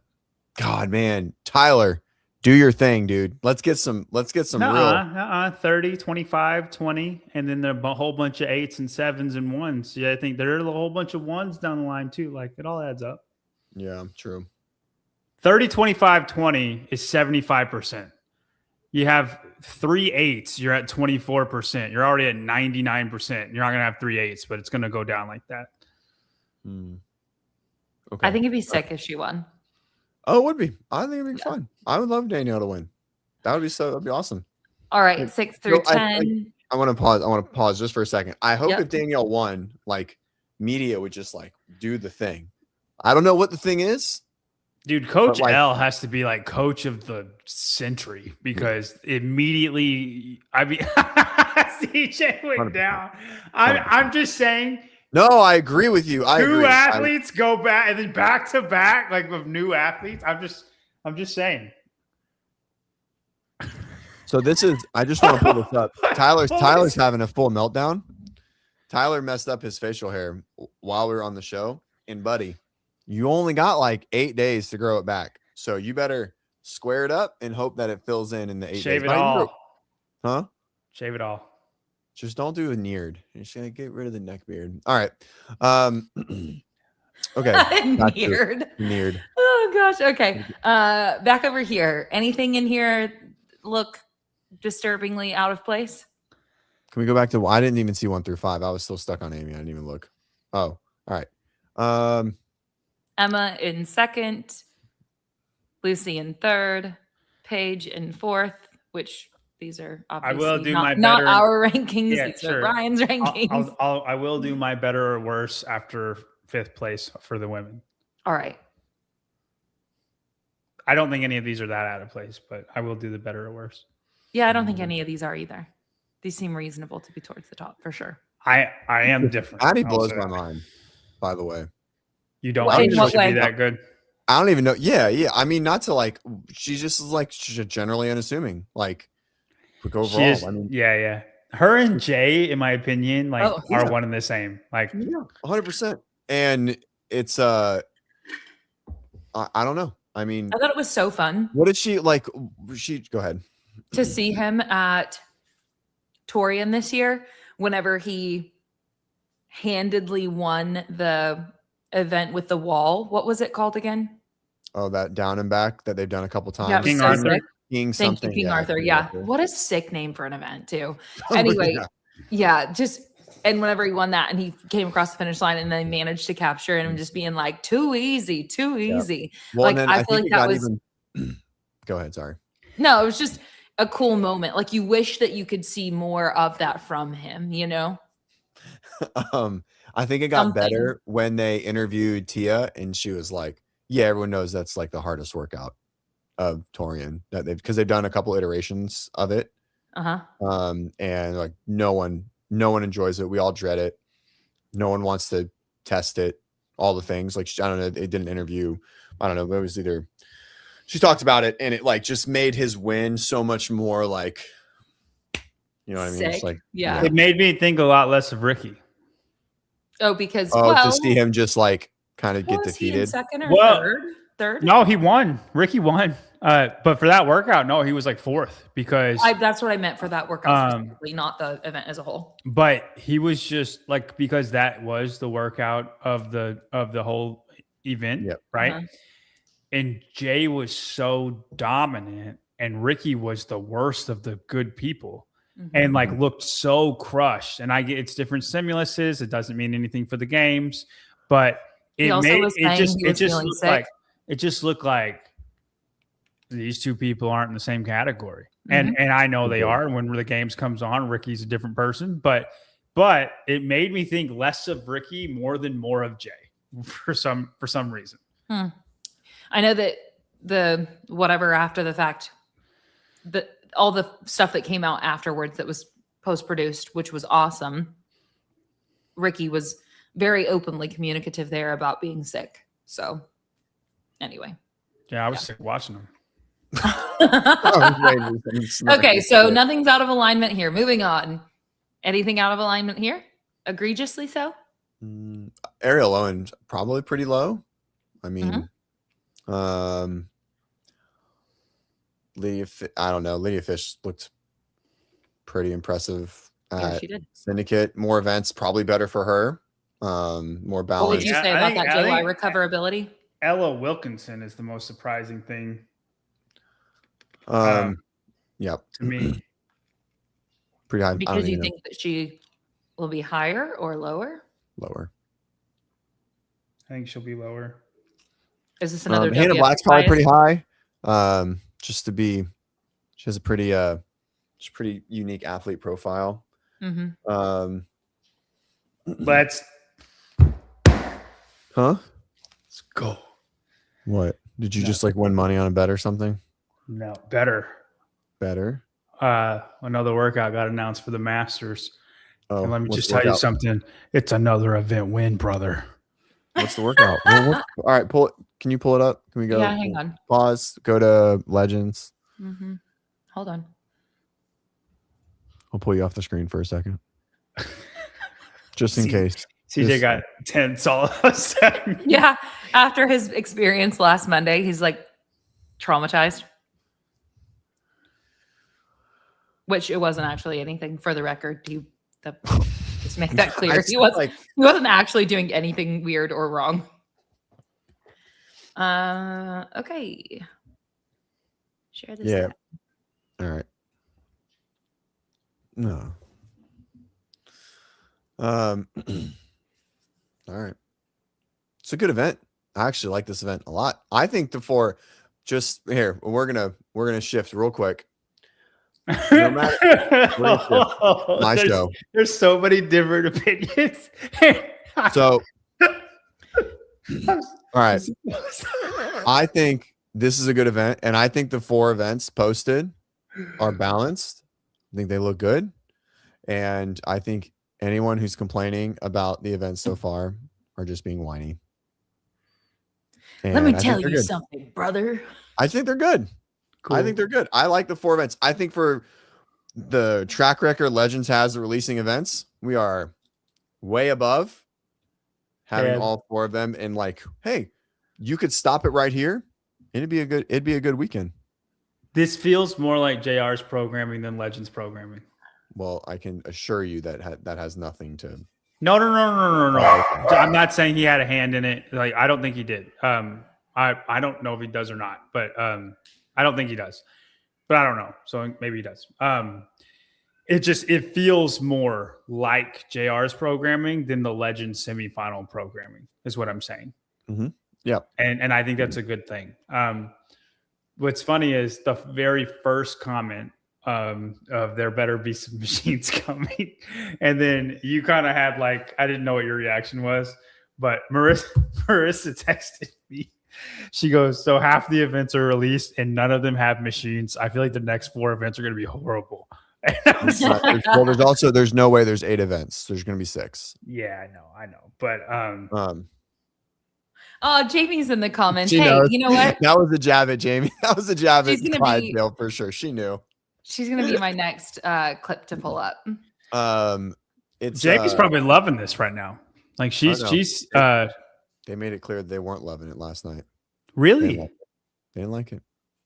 God, man. Tyler, do your thing, dude. Let's get some real 30, 25, 20, and then there are a whole bunch of 8s and 7s and 1s. Yeah, I think there are a whole bunch of 1s down the line too. Like it all adds up. Yeah, true. 30, 25, 20 is 75%. You have 3 8s, you're at 24%. You're already at 99%. You're not gonna have 3 8s, but it's gonna go down like that. Okay. I think it'd be sick if she won. Oh, it would be. I think it'd be fun. I would love Danielle to win. That'd be awesome. All right. 6 through So 10. I want to pause just for a second. I hope Yep. if Danielle won, like media would just like do the thing. I don't know what the thing is. Dude, Coach But, like- L has to be like coach of the century because immediately, I mean, CJ went 100%. down. I'm just saying, No, I agree with you. I two agree. athletes go back and then back to back, like with new athletes. I'm just saying. So this is. I just want to pull this up. Tyler's having a full meltdown. Tyler messed up his facial hair while we were on the show, and buddy, you only got like 8 days to grow it back. So you better square it up and hope that it fills in the 8 Shave days. it all. Huh? Shave it all. Just don't do a neared. You're just gonna get rid of the neck beard. All right. Okay. Got you. Weird. Neared. Oh gosh. Okay. Back over here. Anything in here look disturbingly out of place? Can we go back to? I didn't even see 1 through 5. I was still stuck on Amy. I didn't even look. Oh, all right. Emma in 2nd, Lucy in 3rd, Paige in 4th, which these are obviously will do not, my not better- our rankings. Yeah, These sure. are Brian's rankings. I will do my better or worse after 5th place for the women. All right. I don't think any of these are that out of place, but I will do the better or worse. Yeah, I don't think any of these are either. These seem reasonable to be towards the top for sure. I am different. Patty I'll blows say my that. mind. by the way. You don't What- think in she what should way? be that good? I don't even know. Yeah. I mean, not to like, she just is like generally unassuming. Like, overall, She is, I mean, yeah. Her and Jay, in my opinion, like Oh, are yeah. one and the same. Like, yeah, 100%. And it's I don't know. I mean, I thought it was so fun what did she like? She go ahead. to see him at Torian this year whenever he handedly won the event with the wall. What was it called again? Oh, that down and back that they've done a couple times. Yeah, it was King so Arthur. sick. King Thank something. you, King Arthur. King Yeah. Arthur. What a sick name for an event, too. Oh, Anyway, yeah. just and whenever he won that and he came across the finish line and then managed to capture and just being like, too easy. Well, Like, and then I feel think like it that got was even. Go ahead. Sorry. no, it was just a cool moment. Like you wish that you could see more of that from him, you know? I think it got Something. better when they interviewed Tia, and she was like, "Yeah, everyone knows that's like the hardest workout of Torian that because they've done a couple iterations of it, Uh-huh. and like no one enjoys it. We all dread it. No one wants to test it. All the things like I don't know. They did an interview. I don't know. It was either she talked about it, and it like just made his win so much more like, you know what I mean? It's Sick. like Yeah. it made me think a lot less of Ricky. Oh, because to see him just like kind of get was he in defeated. second or Well, third? No, he won. Ricky won. But for that workout, no, he was like fourth because That's what I meant for that workout, Um, specifically, not the event as a whole. but he was just like because that was the workout of the whole event, Yep. right? Uh-huh. And Jay was so dominant and Ricky was the worst of the good people. Mhm. And like looked so crushed. And I get it's different stimuluses. It doesn't mean anything for the games, but He it also made was it saying just he it was just feeling looked sick. like it just looked like these two people aren't in the same category. Mm-hmm. And I know they are. When the games comes on, Ricky's a different person, but it made me think less of Ricky more of Jay for some reason. I know that the whatever after the fact, all the stuff that came out afterwards that was post-produced, which was awesome. Ricky was very openly communicative there about being sick. So anyway. Yeah, I was sick watching them. Okay, so nothing's out of alignment here. Moving on. Anything out of alignment here? Egregiously so? Ariel Owens probably pretty low. I mean, I don't know. Lydia Fish looked pretty impressive at she did. Syndicate. More events, probably better for her. More balance. What would you say about that JY recoverability? Ella Wilkinson is the most surprising thing. Yep. To me. Pretty high. Because you think that she will be higher or lower? Lower. I think she'll be lower. Is this another Hannah WF Black's probably bias? pretty high. Just to be, she has a pretty unique athlete profile. Mm-hmm. Let's go. What did you just like win money on a bet or something? No, better. Another workout got announced for the Masters. Oh, And let me what's just the tell you workout? something. It's another event win, brother. What's the workout? All right, pull it. Can you pull it up? Can we go? Yeah, hang on. Pause. Go to Legends. Mm-hmm. Hold on. I'll pull you off the screen for a second, just in See- case. CJ Just- got tense all of a sudden. Yeah, after his experience last Monday, he's like traumatized. Which it wasn't actually anything, for the record. Just make that clear. He wasn't actually doing anything weird or wrong. Okay. Share this. Yeah. tab. All right. No. All right. It's a good event. I actually like this event a lot. I think we're gonna shift real quick. No matter, we're gonna shift. My show. There's so many different opinions. So, all right. I think this is a good event, and I think the 4 events posted are balanced. I think they look good, and I think anyone who's complaining about the events so far, are just being whiny. Let me And I think tell they're you good. something, brother. I think they're good. Cool. I think they're good. I like the 4 events. I think for the track record Legends has of releasing events, we are way above having Yeah. all 4 of them. And like, hey, you could stop it right here. And it'd be a good weekend. This feels more like JR's programming than Legends programming. Well, I can assure you that that has nothing to. No. Oh, okay. I'm not saying he had a hand in it. Like, I don't think he did. I don't know if he does or not, but I don't think he does. But I don't know. So maybe he does. It feels more like JR's programming than the Legends semifinal programming, is what I'm saying. Mm-hmm. Yeah. And I think that's a good thing. What's funny is the very first comment of there better be some machines coming. And then you kind of had like, I didn't know what your reaction was, but Marissa texted me. She goes, so half the events are released and none of them have machines. I feel like the next 4 events are going to be horrible. There's no way there's 8 events. There's going to be 6. Yeah, I know. But oh, Jamie's in the comments. She Hey, knows. you know what? That was a jab at Jamie. That was a jab at She's gonna Clydesdale for sure. She knew. She's gonna be my next clip to pull up. It's Jamie's probably loving this right now. Like she's they made it clear they weren't loving it last night. Really? They didn't like it.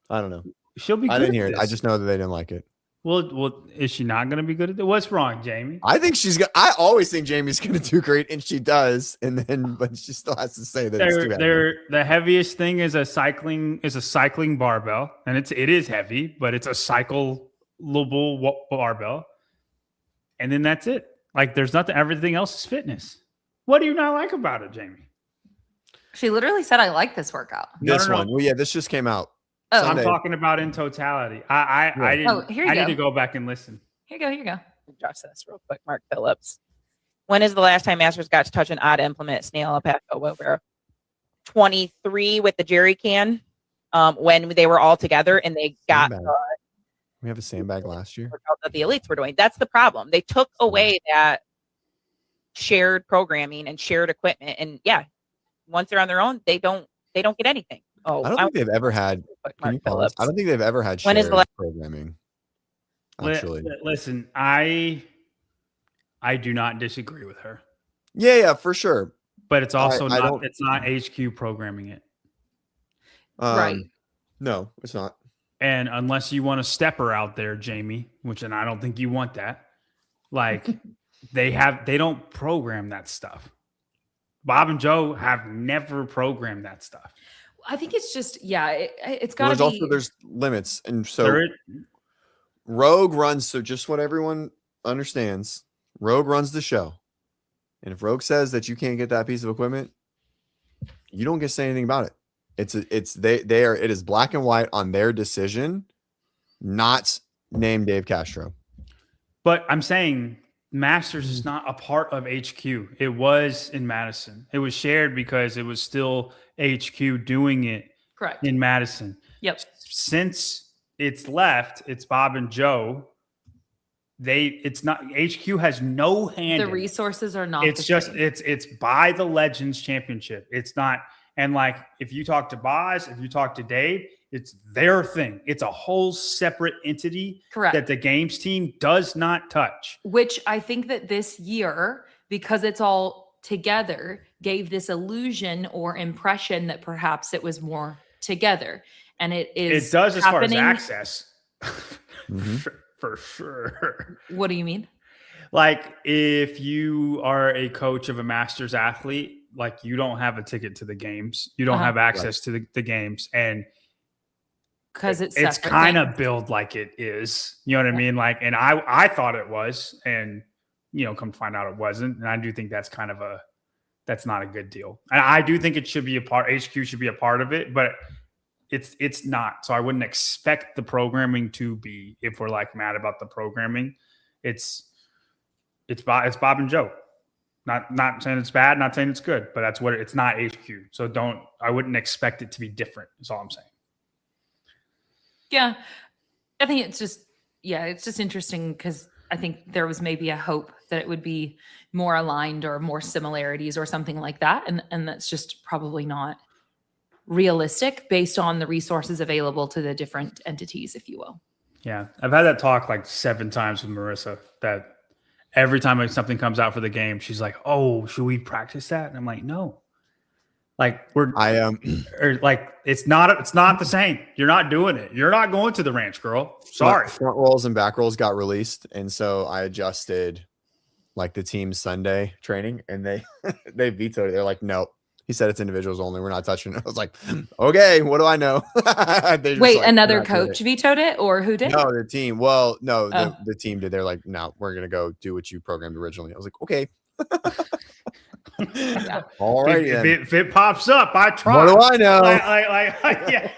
I don't know. She'll be good. I didn't hear at it. this. I just know that they didn't like it. Well, is she not going to be good at it? What's wrong, Jamie? I think I always think Jamie's going to do great, and she does. But she still has to say that it's too heavy. The heaviest thing is a cycling barbell, and it is heavy, but it's a cyclable barbell, and then that's it. Like there's nothing. Everything else is fitness. What do you not like about it, Jamie? She literally said, "I like this workout." This one. Well, yeah, this just came out. Oh, Sunday. I'm talking about in totality. I didn't. Oh, here you I go. need to go back and listen. Here you go. Address this real quick, Mark Phillips. When is the last time Masters got to touch an odd implement, snail, alpaca, whatever? 23 with the jerry can. When they were all together and they got we have a sandbag last year that the elites were doing. That's the problem. They took away that shared programming and shared equipment. And yeah, once they're on their own, they don't get anything. Oh, I don't think they've ever had. I don't think they've ever had shared programming. Actually, listen, I do not disagree with her. Yeah, for sure. But it's also it's not HQ programming it. Right. No, it's not. And unless you want a stepper out there, Jamie, and I don't think you want that, like they don't program that stuff. Bob and Joe have never programmed that stuff. I think it's just, it's got to be. Also, there's limits. And so Rogue runs. So just what everyone understands, Rogue runs the show. And if Rogue says that you can't get that piece of equipment, you don't get to say anything about it. It is black and white on their decision, not name Dave Castro. But I'm saying Masters is not a part of HQ. It was in Madison. It was shared because it was still HQ doing it. Correct. In Madison. Yep. Since it's left, it's Bob and Joe. It's not HQ has no hand. The resources are not. It's just it's by the Legends Championship. It's not. And like if you talk to Boz, if you talk to Dave, it's their thing. It's a whole separate entity. Correct. That the games team does not touch. Which I think that this year, because it's all together, gave this illusion or impression that perhaps it was more together. And it is. It does as far as access. Mm-hmm. For sure. What do you mean? Like if you are a coach of a Masters athlete, like you don't have a ticket to the games. You don't have access to the games. And because it's kind of billed like it is, you know what I mean? Like, and I thought it was, and come to find out it wasn't. And I do think that's that's not a good deal. And I do think it should be HQ should be a part of it, but it's not. So I wouldn't expect the programming to be, if we're like mad about the programming, it's Bob and Joe. Not saying it's bad, not saying it's good, but that's what it's not HQ. So I wouldn't expect it to be different. Is all I'm saying. Yeah. I think it's just interesting because I think there was maybe a hope that it would be more aligned or more similarities or something like that. And that's just probably not realistic based on the resources available to the different entities, if you will. Yeah. I've had that talk like 7 times with Marissa, that every time something comes out for the game, she's like, oh, should we practice that? And I'm like, no. Like or like it's not the same. You're not doing it. You're not going to the ranch, girl. Sorry. Front rolls and back rolls got released, and so I adjusted like the team's Sunday training, and they they vetoed it. They're like, nope. He said it's individuals only. We're not touching it. I was like, okay, what do I know? Wait, like, another coach vetoed it, or who did? No, the team. Well, no, the team did. They're like, no, we're gonna go do what you programmed originally. I was like, okay. Yeah. All right. If it pops up, I try. What do I know? Yeah.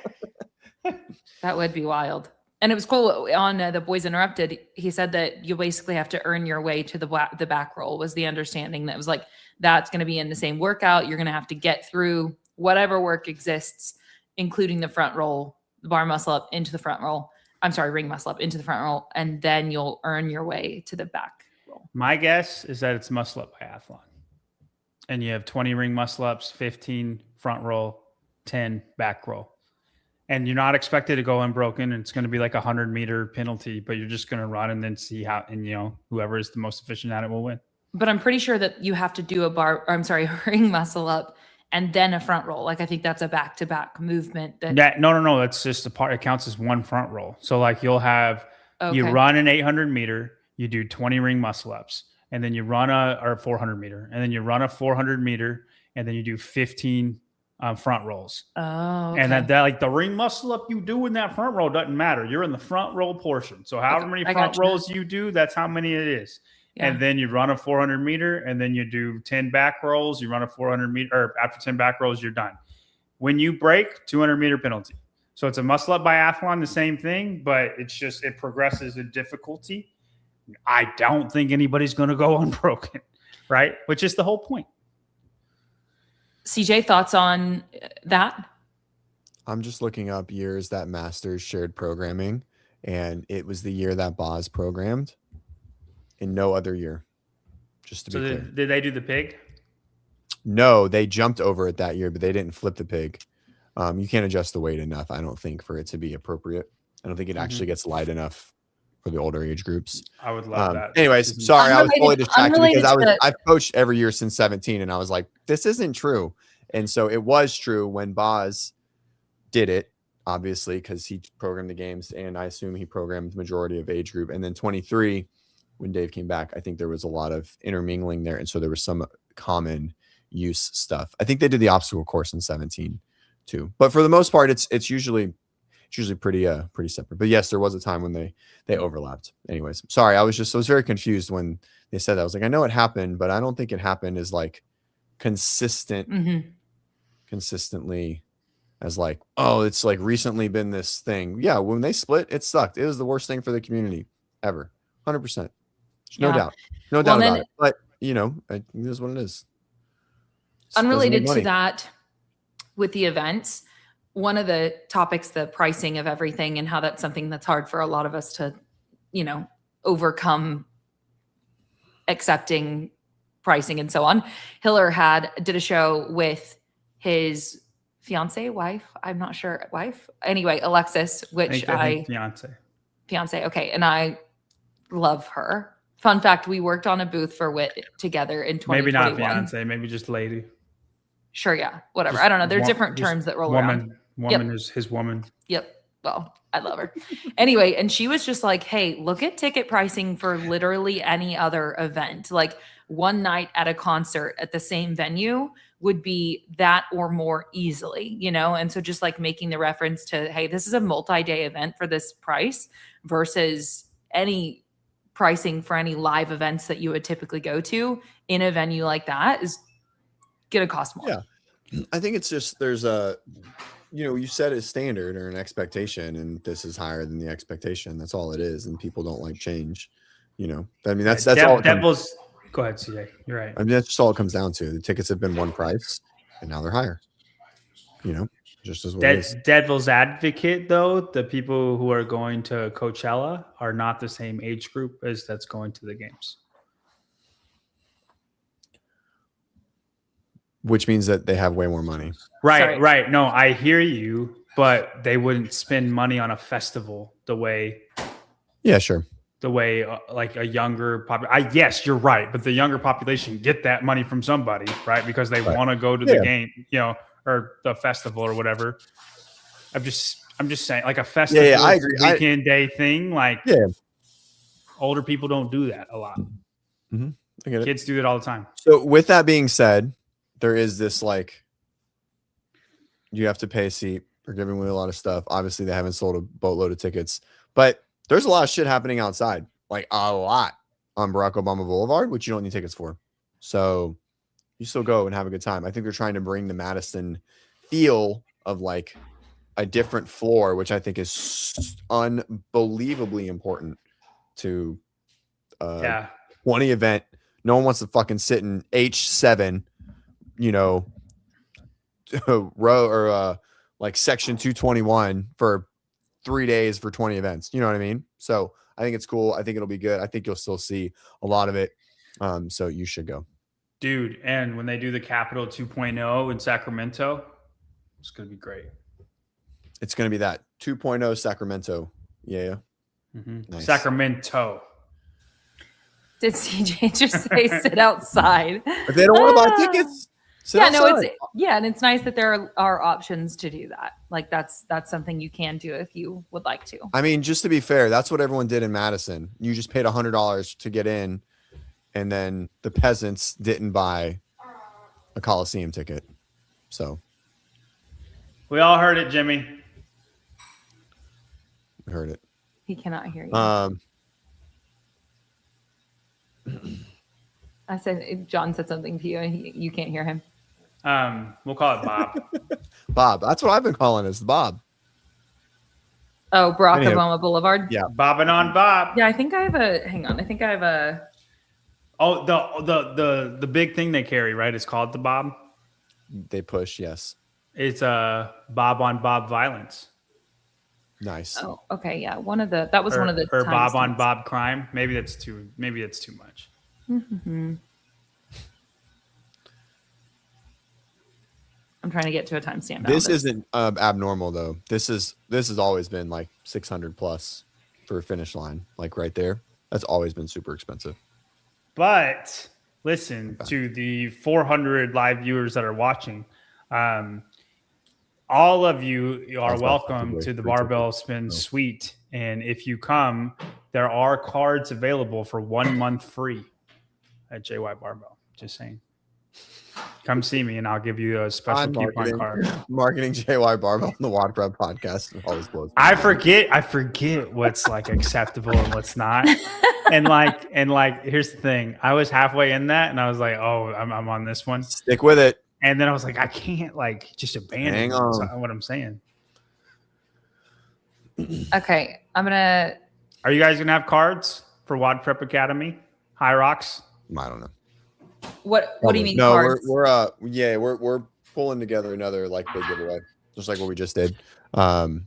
That would be wild. And it was cool on the Boys Interrupted. He said that you basically have to earn your way to the back roll, was the understanding. That was like, that's going to be in the same workout. You're going to have to get through whatever work exists, including the front roll, the bar muscle up into the front roll. I'm sorry, ring muscle up into the front roll. And then you'll earn your way to the back roll. My guess is that it's muscle up biathlon. And you have 20 ring muscle ups, 15 front roll, 10 back roll. And you're not expected to go unbroken. It's going to be like 100-meter penalty, but you're just going to run and then see how, and whoever is the most efficient at it will win. But I'm pretty sure that you have to do a ring muscle up and then a front roll. Like, I think that's a back-to-back movement. No. That's just a part. It counts as one front roll. So like you'll have, you run an 800-meter, you do 20 ring muscle ups, and then you run a 400-meter, and then you run a 400-meter, and then you do 15 front rolls. Oh, okay. And that like the ring muscle up you do in that front roll doesn't matter. You're in the front roll portion. So however many front rolls you do, that's how many it is. Yeah. And then you run a 400-meter, and then you do 10 back rolls. You run a 400-meter, or after 10 back rolls, you're done. When you break, 200-meter penalty. So it's a muscle up biathlon, the same thing, but it's just, it progresses in difficulty. I don't think anybody's going to go unbroken, right? Which is the whole point. CJ, thoughts on that? I'm just looking up years that Masters shared programming, and it was the year that Boz programmed, and no other year. Just to be clear. Did they do the pig? No, they jumped over it that year, but they didn't flip the pig. You can't adjust the weight enough, I don't think, for it to be appropriate. I don't think it actually gets light enough for the older age groups. I would love that. Anyways, sorry, I was totally distracted because I've coached every year since 17, and I was like, this isn't true. And so it was true when Boz did it, obviously, because he programmed the games, and I assume he programmed the majority of age group. And then 23, when Dave came back, I think there was a lot of intermingling there, and so there was some common use stuff. I think they did the obstacle course in 17 too, but for the most part, it's usually pretty separate. But yes, there was a time when they overlapped. Anyways, sorry, I was very confused when they said that. I was like, I know it happened, but I don't think it happened as like consistently as like, oh, it's like recently been this thing. Yeah, when they split, it sucked. It was the worst thing for the community ever. 100%. No doubt about it. But it is what it is. Unrelated to that, with the events, one of the topics, the pricing of everything, and how that's something that's hard for a lot of us to, overcome accepting pricing and so on. Hiller did a show with his wife. I'm not sure. Wife. Anyway, Alexis, which I fiance. Okay. And I love her. Fun fact, we worked on a booth for WIT together in 2021. Maybe not fiance, maybe just lady. Sure, yeah, whatever. I don't know. There's different terms that roll around. Woman is his woman. Yep. Well, I love her. Anyway, and she was just like, hey, look at ticket pricing for literally any other event. Like one night at a concert at the same venue would be that or more easily, And so just like making the reference to, hey, this is a multi-day event for this price versus any pricing for any live events that you would typically go to in a venue like that is going to cost more. Yeah. I think it's just, there's you set a standard or an expectation, and this is higher than the expectation. That's all it is. And people don't like change, I mean, that's all. Go ahead, CJ. You're right. I mean, that's just all it comes down to. The tickets have been one price and now they're higher, just as what it is. Devil's advocate, though, the people who are going to Coachella are not the same age group as that's going to the games. Which means that they have way more money. Right. No, I hear you, but they wouldn't spend money on a festival the way. Yeah, sure. The way like a younger yes, you're right, but the younger population get that money from somebody, right? Because they want to go to the game, or the festival or whatever. I'm just saying, like a festival, I agree. Weekend day thing, like older people don't do that a lot. Mm-hmm. I get it. Kids do that all the time. So with that being said, there is this like you have to pay a seat. They're giving away a lot of stuff. Obviously, they haven't sold a boatload of tickets, but there's a lot of shit happening outside, like a lot on Barack Obama Boulevard, which you don't need tickets for. So you still go and have a good time. I think they're trying to bring the Madison feel of like a different floor, which I think is unbelievably important to 20 event. No one wants to fucking sit in H7, row or like section 221 for 3 days for 20 events. You know what I mean? So I think it's cool. I think it'll be good. I think you'll still see a lot of it. So you should go. Dude, and when they do the Capitol 2.0 in Sacramento, it's going to be great. It's going to be that 2.0 Sacramento. Yeah. Mm-hmm. Nice. Sacramento. Did CJ just say sit outside? If they don't want to buy tickets, and it's nice that there are options to do that. Like that's something you can do if you would like to. I mean, just to be fair, that's what everyone did in Madison. You just paid $100 to get in, and then the peasants didn't buy a Coliseum ticket. So we all heard it, Jimmy. We heard it. He cannot hear you. I said John said something to you, and you can't hear him. We'll call it Bob. Bob. That's what I've been calling it, Bob. Oh, Barack Obama Boulevard. Yeah, bobbing on Bob. Yeah, I think I have a. Hang on, I think I have a. Oh, the big thing they carry, right? It's called the Bob. They push, yes. It's Bob on Bob violence. Nice. Oh, okay, yeah. One of the or Bob on Bob crime. Maybe that's too much. Mm-hmm. I'm trying to get to a timestamp. This isn't abnormal though. This has always been like 600 plus for a finish line, like right there. That's always been super expensive. But listen to the 400 live viewers that are watching. All of you are welcome to the Barbell Spin Suite. And if you come, there are cards available for 1 month free at JY Barbell. Just saying. Come see me and I'll give you a special coupon card. Marketing JY Barbell on the WODprep podcast always blows. I forget what's like acceptable and what's not. And here's the thing. I was halfway in that and I was like, oh, I'm on this one. Stick with it. And then I was like, I can't just abandon what I'm saying. Okay, I'm gonna. Are you guys gonna have cards for WODprep Academy? High Rocks? I don't know. What do you mean? No, cards? we're pulling together another like big giveaway, just like what we just did. So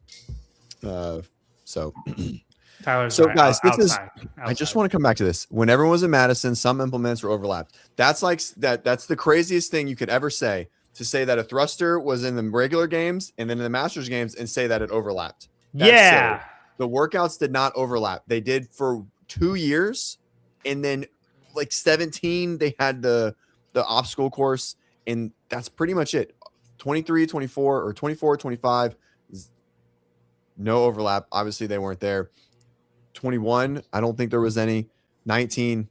Tyler's so right. guys, this is. Outside. I just want to come back to this. When everyone was in Madison, some implements were overlapped. That's like that. That's the craziest thing you could ever say. To say that a thruster was in the regular games and then in the Masters games and say that it overlapped. That's silly. The workouts did not overlap. They did for 2 years, and then like 17 they had the obstacle course, and that's pretty much it. 23, 24 or 24, 25, no overlap. Obviously they weren't there. 21, I don't think there was any. 19,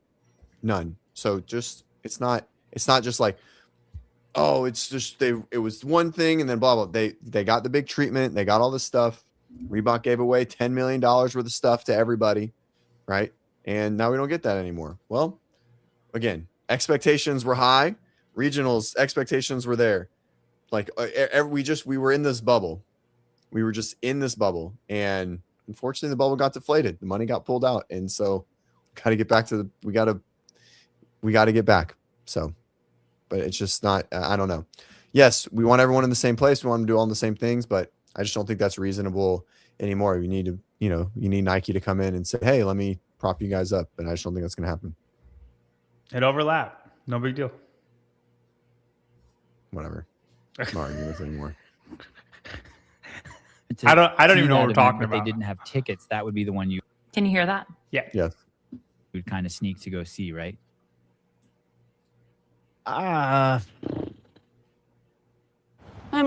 none. So just it's not just like, oh, it's just it was one thing and then blah blah. They got the big treatment, they got all this stuff. Reebok gave away $10 million worth of stuff to everybody, right? And now we don't get that anymore. Well, again, expectations were high. Regionals expectations were there. Like we were in this bubble. We were just in this bubble, and unfortunately, the bubble got deflated. The money got pulled out, and so got to get back to we got to get back. So, but it's just not. I don't know. yes, we want everyone in the same place. We want them to do all the same things, but I just don't think that's reasonable anymore. You need to, you need Nike to come in and say, hey, let me prop you guys up. And I just don't think that's going to happen. It overlap. No big deal. Whatever. I'm not arguing with it anymore. I don't even know what we're talking about. They didn't have tickets. That would be the one you Can you hear that? Yes. would kind of sneak to go see, right? I'm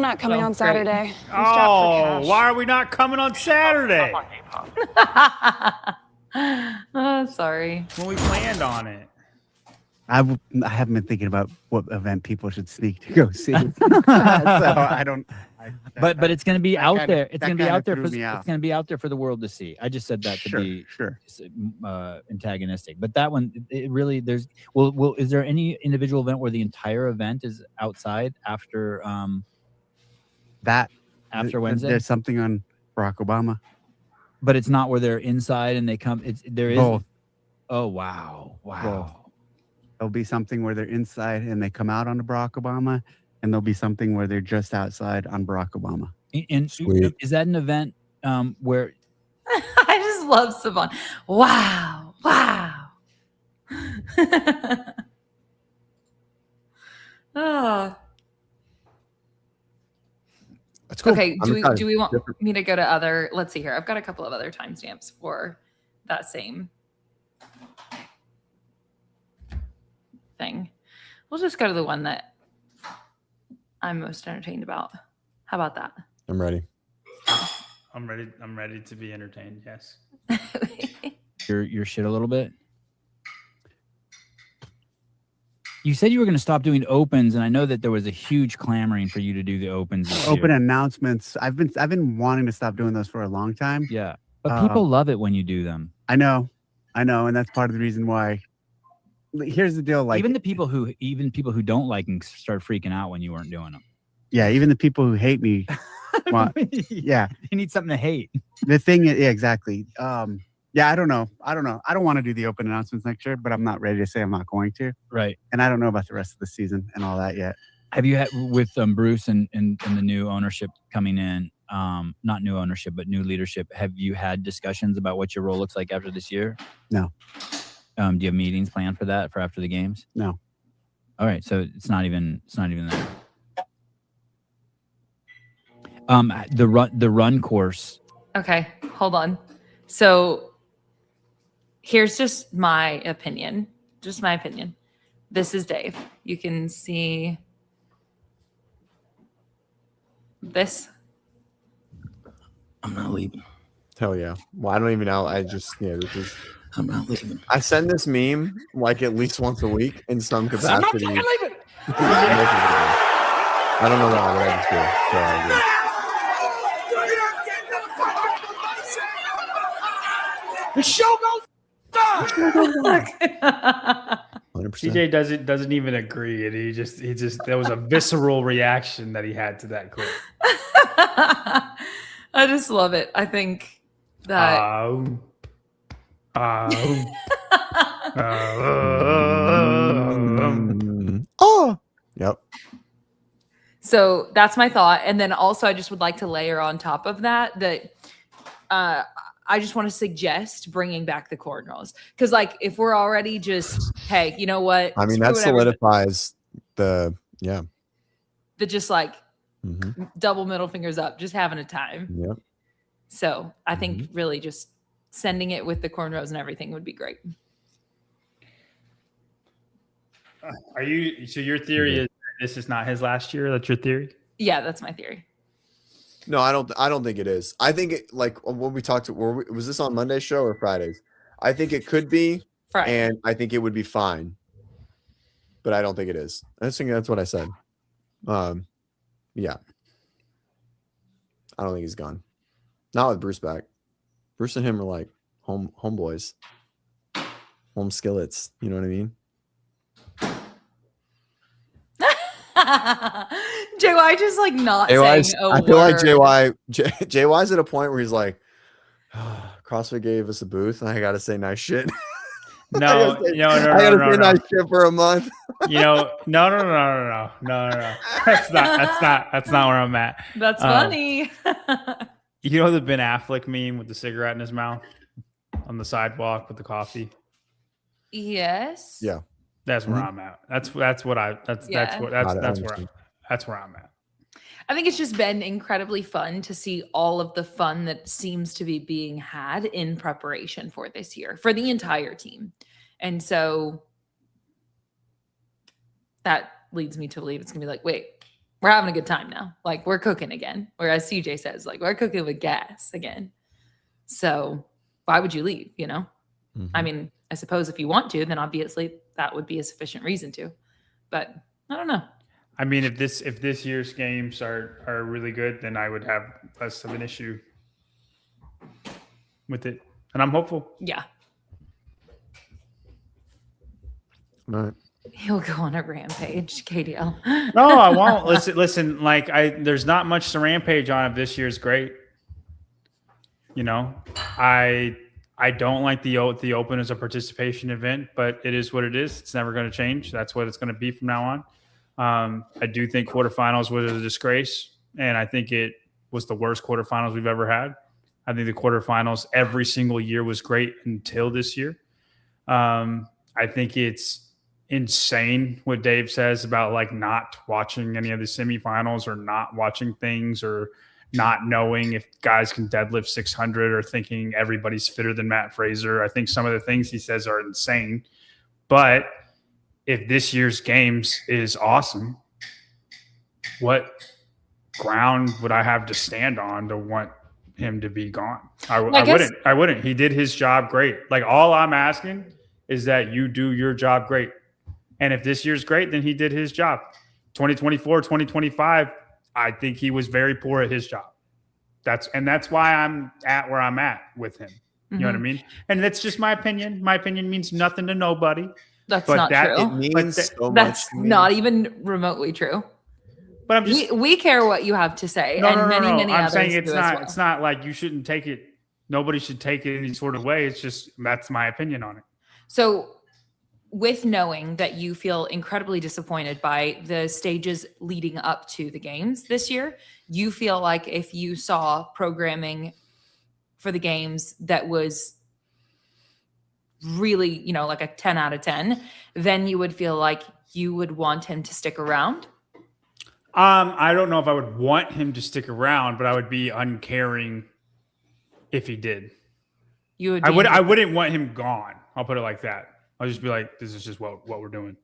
not coming Oh, on great. Saturday. I'm strapped for cash. Why are we not coming on Saturday Oh, sorry. when we planned on it? I haven't been thinking about what event people should sneak to go see. So I don't. But it's going to be that out kinda- there. It's that going to be kinda out there threw for me it's off. going to be out there for the world to see. I just said that to be Sure. antagonistic. But that one, it really there's well, is there any individual event where the entire event is outside after That after Wednesday? There's something on Barack Obama. But it's not where they're inside and they come. There is. Both. Oh wow! Both. There'll be something where they're inside and they come out on Barack Obama, and there'll be something where they're just outside on Barack Obama. And Sweet. is that an event where I just love Savon. Wow. Oh. That's cool. Okay. I'm excited. Do we want Different. me to go to other? Let's see here. I've got a couple of other timestamps for that same thing. We'll just go to the one that I'm most entertained about. How about that? I'm ready. I'm ready to be entertained. Yes. your shit a little bit? You said you were going to stop doing opens, and I know that there was a huge clamoring for you to do the opens. this Open year. announcements. I've been wanting to stop doing those for a long time. Yeah, but people love it when you do them. I know, and that's part of the reason why. Here's the deal: like Even people who don't like them start freaking out when you weren't doing them. yeah, even the people who hate me. want, yeah, you need something to hate. the thing is, yeah, exactly. Yeah, I don't know. I don't want to do the open announcements next year, but I'm not ready to say I'm not going to. Right. And I don't know about the rest of the season and all that yet. Have you had with Bruce and the new ownership coming in? Not new ownership, but new leadership. Have you had discussions about what your role looks like after this year? No. Do you have meetings planned for that for after the games? No. All right, so it's not even that. The run course. Okay, hold on. So here's just my opinion. Just my opinion. This is Dave. You can see this. I'm not leaving. Hell yeah. Well, I don't even know. This is. I'm not leaving. I send this meme like at least once a week in some capacity. I don't know why, but I just do. So I do. The show goes on. 100%. CJ doesn't even agree, and he just there was a visceral reaction that he had to that clip. I just love it. I think that Oh. Yep. so that's my thought. And then also I just would like to layer on top of that I just want to suggest bringing back the cornrows. Because like if we're already just, hey, you know what? I mean, Screw that whatever, solidifies the just like Mm-hmm. double middle fingers up, just having a time. Yep. So I think really just sending it with the cornrows and everything would be great. Are you? So your theory is this is not his last year? That's your theory? Yeah, that's my theory. No, I don't think it is. I think it, like when we talked to, was this on Monday's show or Friday's? I think it could be, Friday. and I think it would be fine, but I don't think it is. I think that's what I said. Yeah. I don't think he's gone. Not with Bruce back. Bruce and him are like homeboys, home skillets. You know what I mean? JY just like not JY's, saying a I feel word. like JY's at a point where he's like, CrossFit gave us a booth, and I gotta say nice shit. No, I gotta say nice shit for a month. No. That's not where I'm at. That's funny. You know the Ben Affleck meme with the cigarette in his mouth on the sidewalk with the coffee? Yes. Yeah. That's where I'm at. That's where I'm at. I think it's just been incredibly fun to see all of the fun that seems to be being had in preparation for this year for the entire team. And so that leads me to believe it's gonna be like, wait, we're having a good time now. Like we're cooking again. Or as CJ says, like we're cooking with gas again. So why would you leave? I mean, I suppose if you want to, then obviously that would be a sufficient reason to. But I don't know. I mean, if this year's games are really good, then I would have less of an issue with it, and I'm hopeful. Yeah. All right. He'll go on a rampage, KDL. No, I won't. Listen. Like there's not much to rampage on. If this year's great, I don't like the Open as a participation event, but it is what it is. It's never going to change. That's what it's going to be from now on. I do think quarterfinals was a disgrace, and I think it was the worst quarterfinals we've ever had. I think the quarterfinals every single year was great until this year. I think it's insane what Dave says about like not watching any of the semifinals or not watching things or not knowing if guys can deadlift 600 or thinking everybody's fitter than Matt Fraser. I think some of the things he says are insane. But if this year's games is awesome, what ground would I have to stand on to want him to be gone? I wouldn't. He did his job great. Like all I'm asking is that you do your job great. And if this year's great, then he did his job. 2024, 2025, I think he was very poor at his job. That's why I'm at where I'm at with him. You know what I mean? And that's just my opinion. My opinion means nothing to nobody. That's not true. It means so much That's to me. not even remotely true. But I'm just we care what you have to say. No, and many I'm others saying it's do not as well. it's not like you shouldn't take it. Nobody should take it any sort of way. It's just that's my opinion on it. So with knowing that you feel incredibly disappointed by the stages leading up to the games this year, you feel like if you saw programming for the games that was really, like a 10 out of 10, then you would feel like you would want him to stick around? I don't know if I would want him to stick around, but I would be uncaring if he did. You would. I wouldn't want him gone. I'll put it like that. I'll just be like, this is just what we're doing.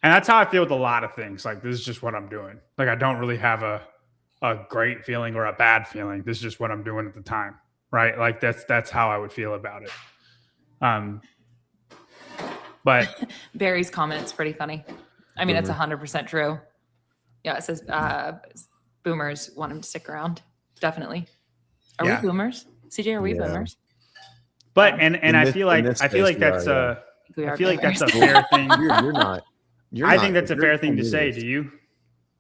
And that's how I feel with a lot of things. Like, this is just what I'm doing. Like, I don't really have a great feeling or a bad feeling. This is just what I'm doing at the time. Right? Like, that's how I would feel about it. But Barry's comment's pretty funny. I mean, it's 100% true. Yeah, it says boomers want him to stick around. Definitely. Are we boomers? CJ, are we boomers? But I feel like that's a fair thing. You're not. I think that's a fair thing to say. Do you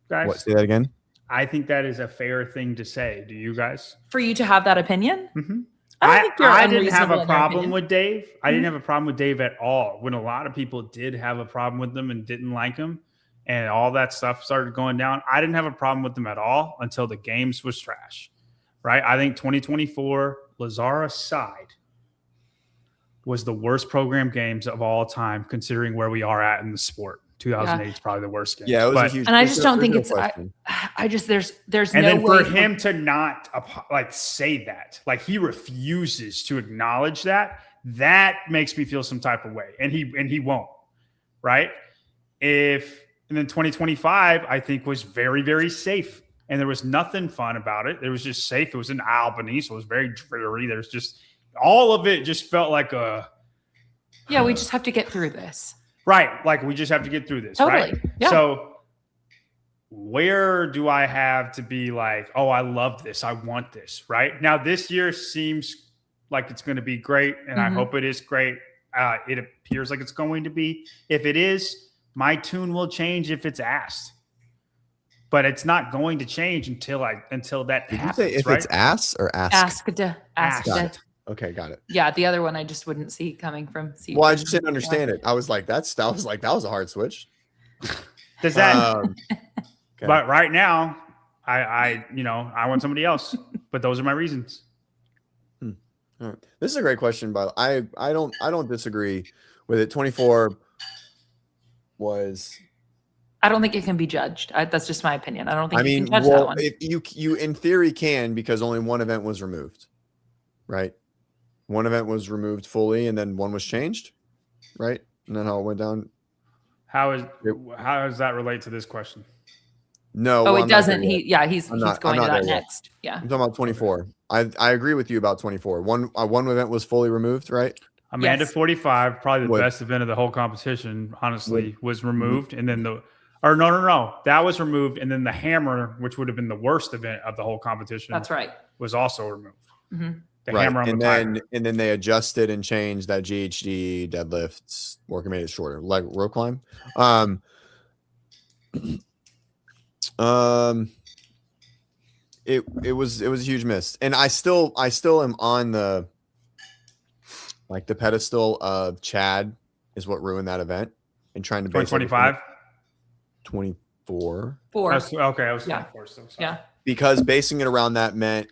guys? What? Say that again. I think that is a fair thing to say. Do you guys? For you to have that opinion? Mm-hmm. I didn't have a problem with Dave. I didn't have a problem with Dave at all. When a lot of people did have a problem with him and didn't like him, and all that stuff started going down, I didn't have a problem with him at all until the games was trash. Right? I think 2024, Lazar aside, was the worst program games of all time, considering where we are at in the sport. 2008 is probably the worst game. Yeah, it was a huge. And I just don't think it's. I just there's and no then way for him to not say that, like he refuses to acknowledge that makes me feel some type of way, and he won't. Right? And then 2025, I think was very, very safe, and there was nothing fun about it. It was just safe. It was in Albany, so it was very dreary. There's just all of it just felt like a. Yeah, we just have to get through this. Right. Like we just have to get through this. Totally. Right. Yeah. So where do I have to be like, oh, I love this. I want this. Right now, this year seems like it's going to be great. And I hope it is great. It appears like it's going to be. If it is, my tune will change if it's asked. But it's not going to change until that happens. Did you say if right? it's ass or ask? Asked. Got it. Okay, got it. Yeah, the other one I just wouldn't see coming from CJ. Well, I just didn't understand it. I was like, that was a hard switch. Does that? Okay. But right now, I want somebody else. But those are my reasons. All right. This is a great question, but I don't disagree with it. 24 was. I don't think it can be judged. That's just my opinion. I don't think you can judge well, that one. if you in theory can, because only one event was removed, right? One event was removed fully, and then one was changed, right? And then how it went down. How does that relate to this question? No, Oh, well, it I'm not there doesn't. yet. He's I'm going to not that there yet. next. Yeah. I'm talking about 24. I agree with you about 24. One event was fully removed, right? Amanda Yes. 45, probably the best event of the whole competition, honestly, was removed. And then no. That was removed. And then the hammer, which would have been the worst event of the whole competition. That's right. Was also removed. Mm-hmm. The hammer on the timer. And then they adjusted and changed that GHD deadlifts work made it shorter, like rope climb. It was a huge miss, and I still am on the pedestal of Chad is what ruined that event, and trying to base 25, 4. 24. Okay, I was 24. So sorry. Yeah. Because basing it around that meant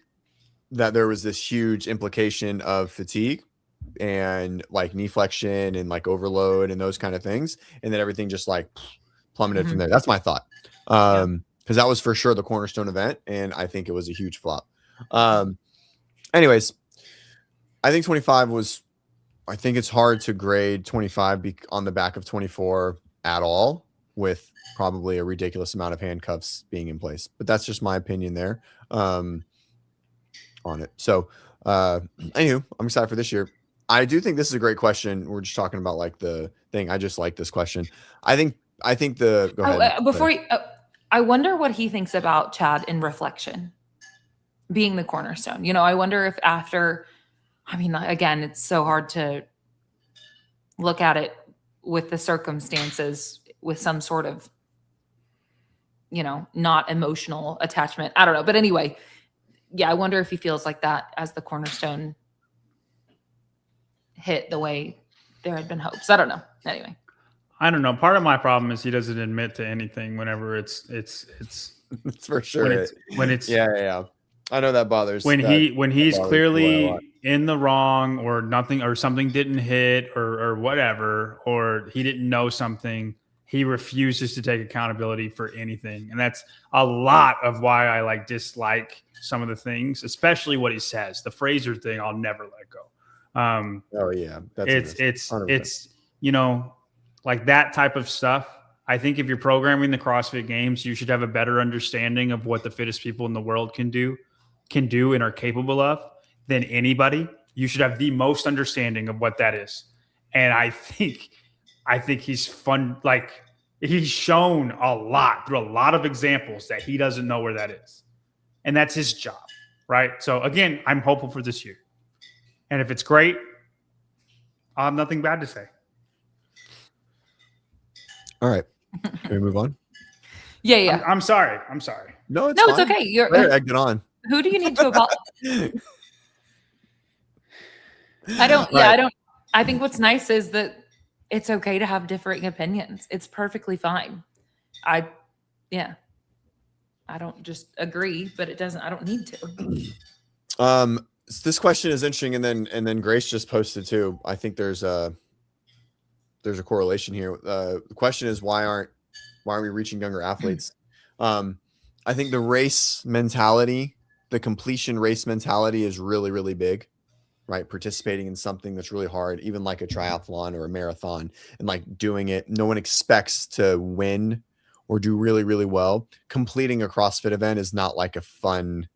that there was this huge implication of fatigue and like knee flexion and like overload and those kind of things, and then everything just like plummeted from there. That's my thought. Because that was for sure the cornerstone event, and I think it was a huge flop. Anyways, I think 25 was. I think it's hard to grade 25 on the back of 24 at all, with probably a ridiculous amount of handcuffs being in place. But that's just my opinion there on it. So, anywho, I'm excited for this year. I do think this is a great question. We're just talking about like the thing. I just like this question. I think the go ahead. Before I wonder what he thinks about Chad in reflection being the cornerstone. I wonder if after, again, it's so hard to look at it with the circumstances with some sort of, not emotional attachment. I don't know. But anyway, yeah, I wonder if he feels like that as the cornerstone hit the way there had been hopes. I don't know. Anyway. I don't know. Part of my problem is he doesn't admit to anything whenever it's for sure. When it's yeah. I know that bothers. When he's clearly in the wrong or nothing or something didn't hit or whatever, or he didn't know something, he refuses to take accountability for anything. And that's a lot of why I dislike some of the things, especially what he says. The Fraser thing, I'll never let go. Oh yeah. It's like that type of stuff. I think if you're programming the CrossFit Games, you should have a better understanding of what the fittest people in the world can do and are capable of than anybody. You should have the most understanding of what that is. And I think he's fun. Like he's shown a lot through a lot of examples that he doesn't know where that is. And that's his job. Right. So again, I'm hopeful for this year. And if it's great, I'll have nothing bad to say. All right. Can we move on? Yeah. I'm sorry. No, it's okay. You're get on. Who do you need to apologize? I think what's nice is that it's okay to have differing opinions. It's perfectly fine. I don't just agree, but I don't need to. This question is interesting, and then Grace just posted too. I think there's a correlation here. The question is why aren't we reaching younger athletes? I think the race mentality, the completion race mentality is really, really big, right? Participating in something that's really hard, even like a triathlon or a marathon, and like doing it. No one expects to win or do really, really well. Completing a CrossFit event is not like a fun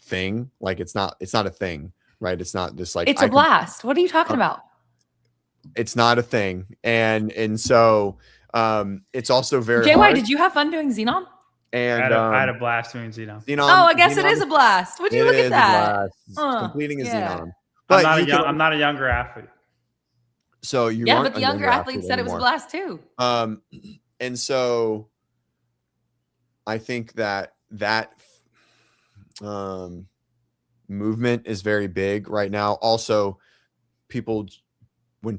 thing. Like it's not a thing, right? It's not just like it's a blast. What are you talking about? It's not a thing. And so it's also very JY, hard. Did you have fun doing Xenon? And I had a blast doing Xenon. I guess it is a blast. Would you look at that? Completing a Xenon. But I'm not a younger athlete. So you but the younger athletes said it was a blast too. And so I think that movement is very big right now. Also, when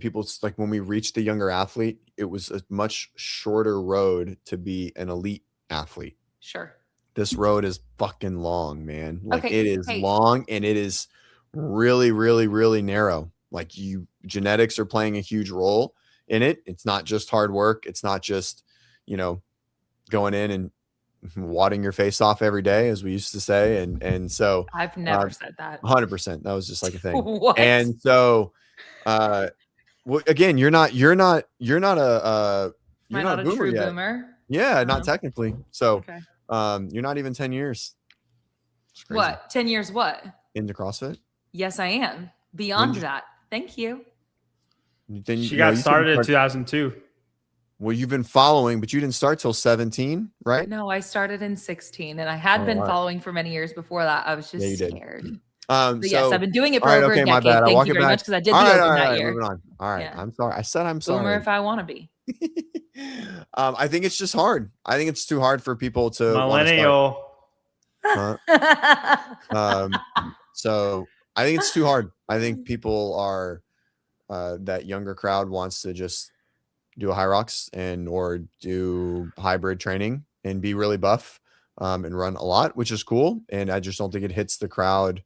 we reached the younger athlete, it was a much shorter road to be an elite athlete. Sure. This road is fucking long, man. Like Okay, it is hey. long and it is really, really, really narrow. Like genetics are playing a huge role in it. It's not just hard work. It's not just, going in and wadding your face off every day, as we used to say. And so I've never said that. 100%. That was just like a thing. What? And so, again, you're not a Am I not a boomer true yet. boomer? Yeah, not technically. So, Okay. you're not even 10 years. It's crazy. What? 10 years what? Into CrossFit? Yes, I am. Beyond that. Thank you. Then She got started in 2002. Well, you've been following, but you didn't start till 17, right? No, I started in 16 and I had been wow. following for many years before that. I was just you did. scared. So, yes, I've been doing it for all right, over okay, a my decade. bad. Thank you very much because I did the open that year. Moving on. All right. Yeah. I'm sorry. I said I'm sorry. Boomer if I want to be. I think it's just hard. I think it's too hard for people to Millennial. So I think it's too hard. I think people are that younger crowd wants to just do a high rocks or do hybrid training and be really buff and run a lot, which is cool. And I just don't think it hits the crowd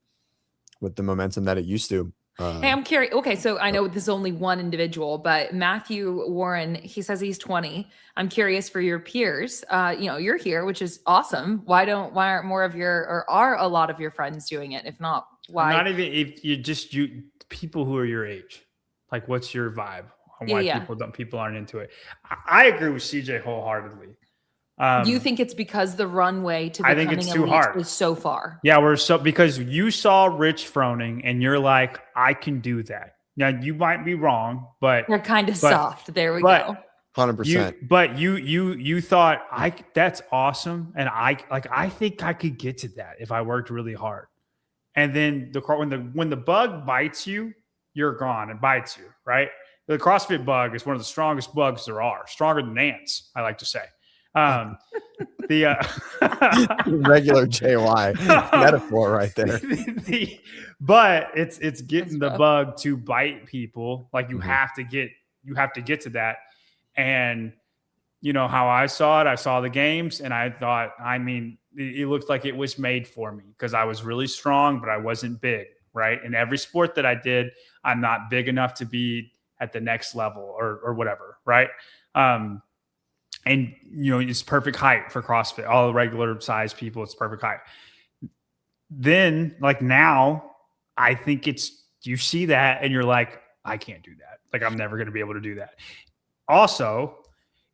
with the momentum that it used to. Hey, I'm curious. Okay, so I know this is only one individual, but Matthew Warren, he says he's 20. I'm curious for your peers. You're here, which is awesome. Why aren't more of are a lot of your friends doing it? If not, why? Not even if you people who are your age. Like, what's your vibe on why people aren't into it? I agree with CJ wholeheartedly. Do you think it's because the runway to becoming it's too elite hard. is so far? Yeah, because you saw Rich Froning and you're like, I can do that. Now you might be wrong, but they're kind of soft. There we go. 100%. But you thought that's awesome, and I think I could get to that if I worked really hard. And then when the bug bites you, you're gone. It bites you, right? The CrossFit bug is one of the strongest bugs there are, stronger than ants, I like to say. The regular JY metaphor right there. But it's getting the bug to bite people. Like you have to get to that. And you know how I saw it. I saw the games and I thought, it looked like it was made for me because I was really strong, but I wasn't big, right? In every sport that I did, I'm not big enough to be at the next level or whatever, right? And, it's perfect height for CrossFit. All the regular size people, it's perfect height. Then, now, I think you see that and you're like, I can't do that. Like, I'm never going to be able to do that. Also,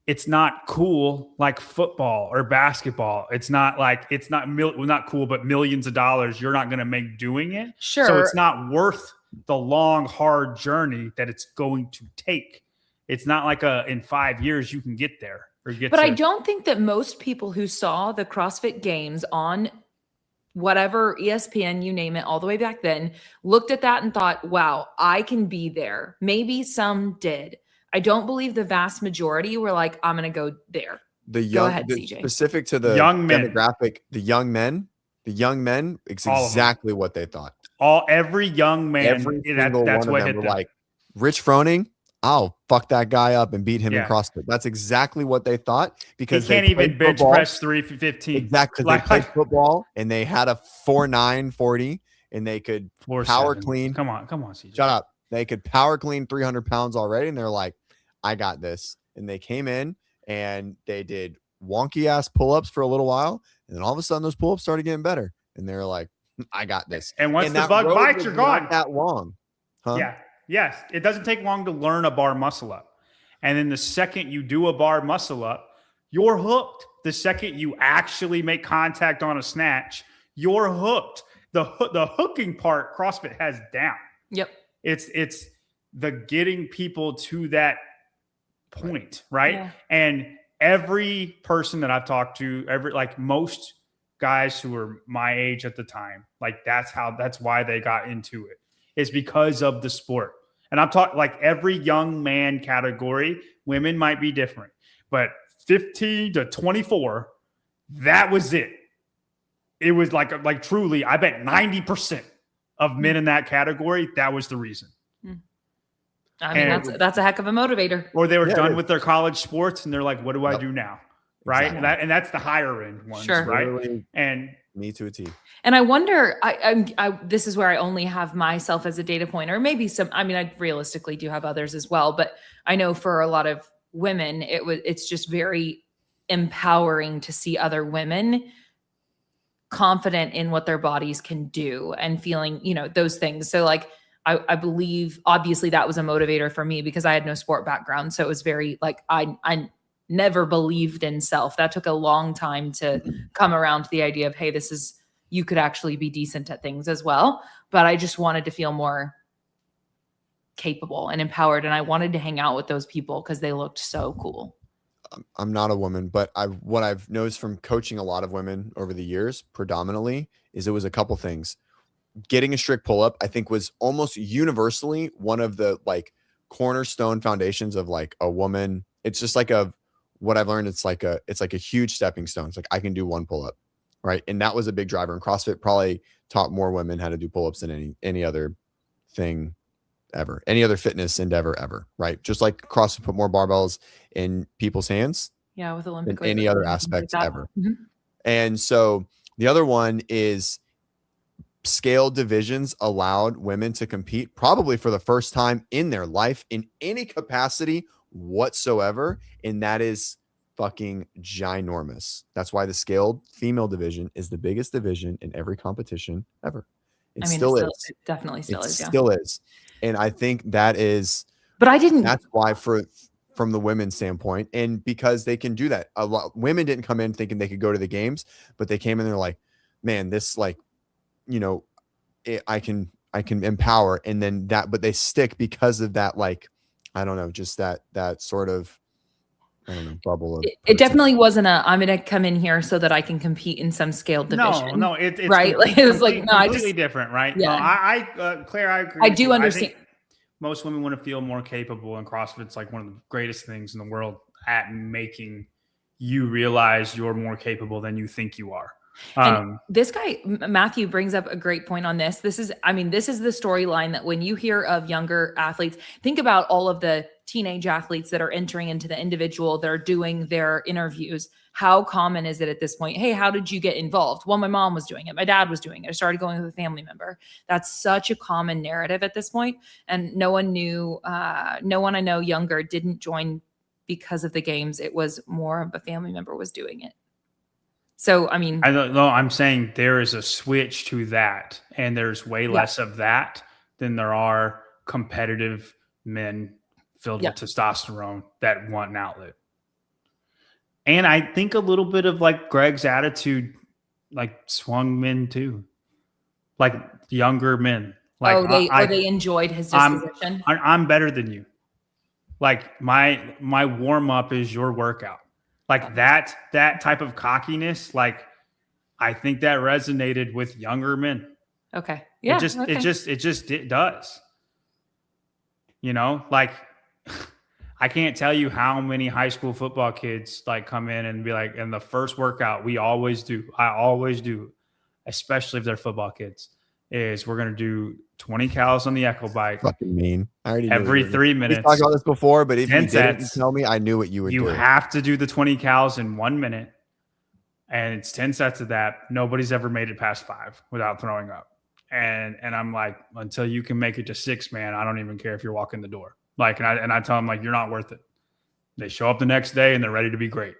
it's not cool like football or basketball. It's not not cool, but millions of dollars you're not going to make doing it. Sure. So it's not worth the long, hard journey that it's going to take. It's not like in 5 years you can get there. But I don't think that most people who saw the CrossFit Games on whatever ESPN, you name it, all the way back then, looked at that and thought, wow, I can be there. Maybe some did. I don't believe the vast majority were like, I'm going to go there. Go ahead, CJ. Specific to the young men demographic, the young men, it's exactly what they thought. Every young man, that's what hit them. Like Rich Froning, I'll fuck that guy up and beat him in CrossFit. That's exactly what they thought because they can't even bench press 315. Exactly. They played football and they had a 4.9 40 and they could power clean. Come on, CJ. Shut up. They could power clean 300 pounds already. And they're like, I got this. And they came in and they did wonky ass pull-ups for a little while. And then all of a sudden those pull-ups started getting better. And they're like, I got this. And once the bug bites, you're gone. Not that long. Huh? Yeah. Yes. It doesn't take long to learn a bar muscle up. And then the second you do a bar muscle up, you're hooked. The second you actually make contact on a snatch, you're hooked. The hooking part CrossFit has down. Yep. It's the getting people to that point, right? Yeah. And every person that I've talked to, most guys who were my age at the time, that's why they got into it. Is because of the sport. And I'm talking every young man category, women might be different, but 15 to 24, that was it. It was like truly, I bet 90% of men in that category, that was the reason. I mean, that's a heck of a motivator. Or they were done with their college sports and they're like, what do I do now? Right. Exactly. And that's the higher end ones. Sure. Right. Literally And me to a T. And I wonder, this is where I only have myself as a data point, or maybe some, I mean, I realistically do have others as well, but I know for a lot of women, it's just very empowering to see other women confident in what their bodies can do and feeling, those things. So like, I believe obviously that was a motivator for me because I had no sport background. So it was very like, I never believed in self. That took a long time to come around to the idea of, hey, you could actually be decent at things as well. But I just wanted to feel more capable and empowered. And I wanted to hang out with those people because they looked so cool. I'm not a woman, but what I've noticed from coaching a lot of women over the years, predominantly, is it was a couple things. Getting a strict pull-up, I think, was almost universally one of the like cornerstone foundations of like a woman. It's just like what I've learned. It's like a huge stepping stone. It's like I can do one pull-up, right? And that was a big driver. And CrossFit probably taught more women how to do pull-ups than any other thing ever, any other fitness endeavor ever, right? Just like CrossFit put more barbells in people's hands, with Olympic than any other aspects like ever. And so the other one is scale divisions allowed women to compete probably for the first time in their life in any capacity whatsoever. And that is fucking ginormous. That's why the scaled female division is the biggest division in every competition ever. It still is. It definitely still is. Yeah. Still is. And I think that is, but that's why from the women's standpoint, and because they can do that. A lot women didn't come in thinking they could go to the games, but they came in, they're like, man, this like, I can empower. And then but they stick because of that, like, I don't know, just that sort of, I don't know, bubble of. It definitely wasn't I'm going to come in here so that I can compete in some scaled division. No, it's right. Like it was like, no, completely different, right? Yeah. No, Claire, I agree. I do understand. Most women want to feel more capable, and CrossFit's like one of the greatest things in the world at making you realize you're more capable than you think you are. And this guy, Matthew, brings up a great point on this. This is the storyline that when you hear of younger athletes, think about all of the teenage athletes that are entering into the individual, that are doing their interviews. How common is it at this point? Hey, how did you get involved? Well, my mom was doing it. My dad was doing it. I started going with a family member. That's such a common narrative at this point. And no one I know younger didn't join because of the games. It was more of a family member was doing it. So, I mean, I don't know. I'm saying there is a switch to that, and there's way less of that than there are competitive men filled with testosterone that want an outlet. And I think a little bit of like Greg's attitude, like swung men too, like younger men. Like they enjoyed his disposition. I'm better than you. Like my warm up is your workout. Like that type of cockiness, like I think that resonated with younger men. Okay. Yeah. It does. Like I can't tell you how many high school football kids like come in and be like, in the first workout, I always do, especially if they're football kids, is we're going to do 20 cals on the Echo bike. Fucking mean. I already knew every 3 minutes. We talked about this before, but if you didn't sets, tell me, I knew what you would do. You have to do the 20 cals in 1 minute, and it's 10 sets of that. Nobody's ever made it past 5 without throwing up. And I'm like, until you can make it to 6, man, I don't even care if you're walking the door. Like, and I tell them, like, you're not worth it. They show up the next day and they're ready to be great.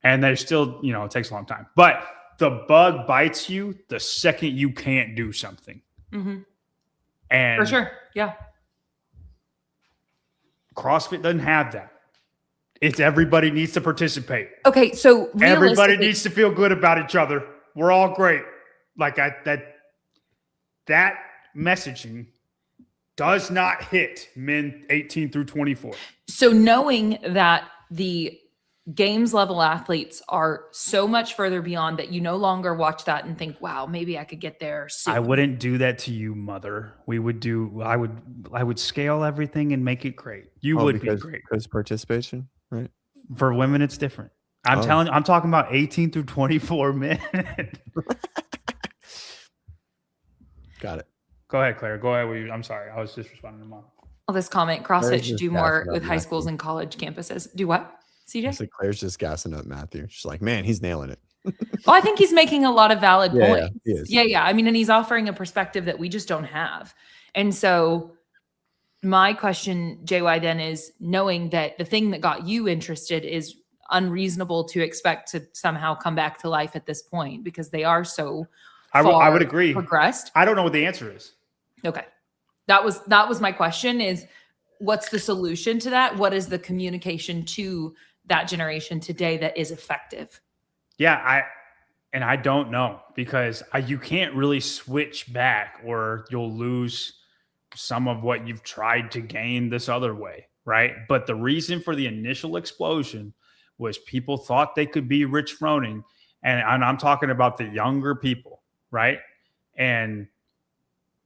And they're still, it takes a long time. But the bug bites you the second you can't do something. Mm-hmm. And for sure. Yeah. CrossFit doesn't have that. It's everybody needs to participate. Okay. So everybody needs to feel good about each other. We're all great. Like that messaging does not hit men 18 through 24. So knowing that the games level athletes are so much further beyond that, you no longer watch that and think, wow, maybe I could get there soon. I wouldn't do that to you, mother. I would scale everything and make it great. You would be great. Because participation, right? For women, it's different. I'm telling you, I'm talking about 18 through 24 men. Got it. Go ahead, Claire. Go ahead. I'm sorry. I was just responding to mom. Well, this comment, CrossFit Claire's should just do more gassing up with high schools Matthew. and college campuses. Do what, CJ? So Claire's just gassing up Matthew. She's like, man, he's nailing it. Well, I think he's making a lot of valid Yeah, points. he is. Yeah. I mean, and he's offering a perspective that we just don't have. And so my question, JY, then is knowing that the thing that got you interested is unreasonable to expect to somehow come back to life at this point because they are so I would agree. progressed. I don't know what the answer is. Okay. That was my question is what's the solution to that? What is the communication to that generation today that is effective? Yeah, I don't know because you can't really switch back or you'll lose some of what you've tried to gain this other way, right? But the reason for the initial explosion was people thought they could be Rich Froning, and I'm talking about the younger people, right? And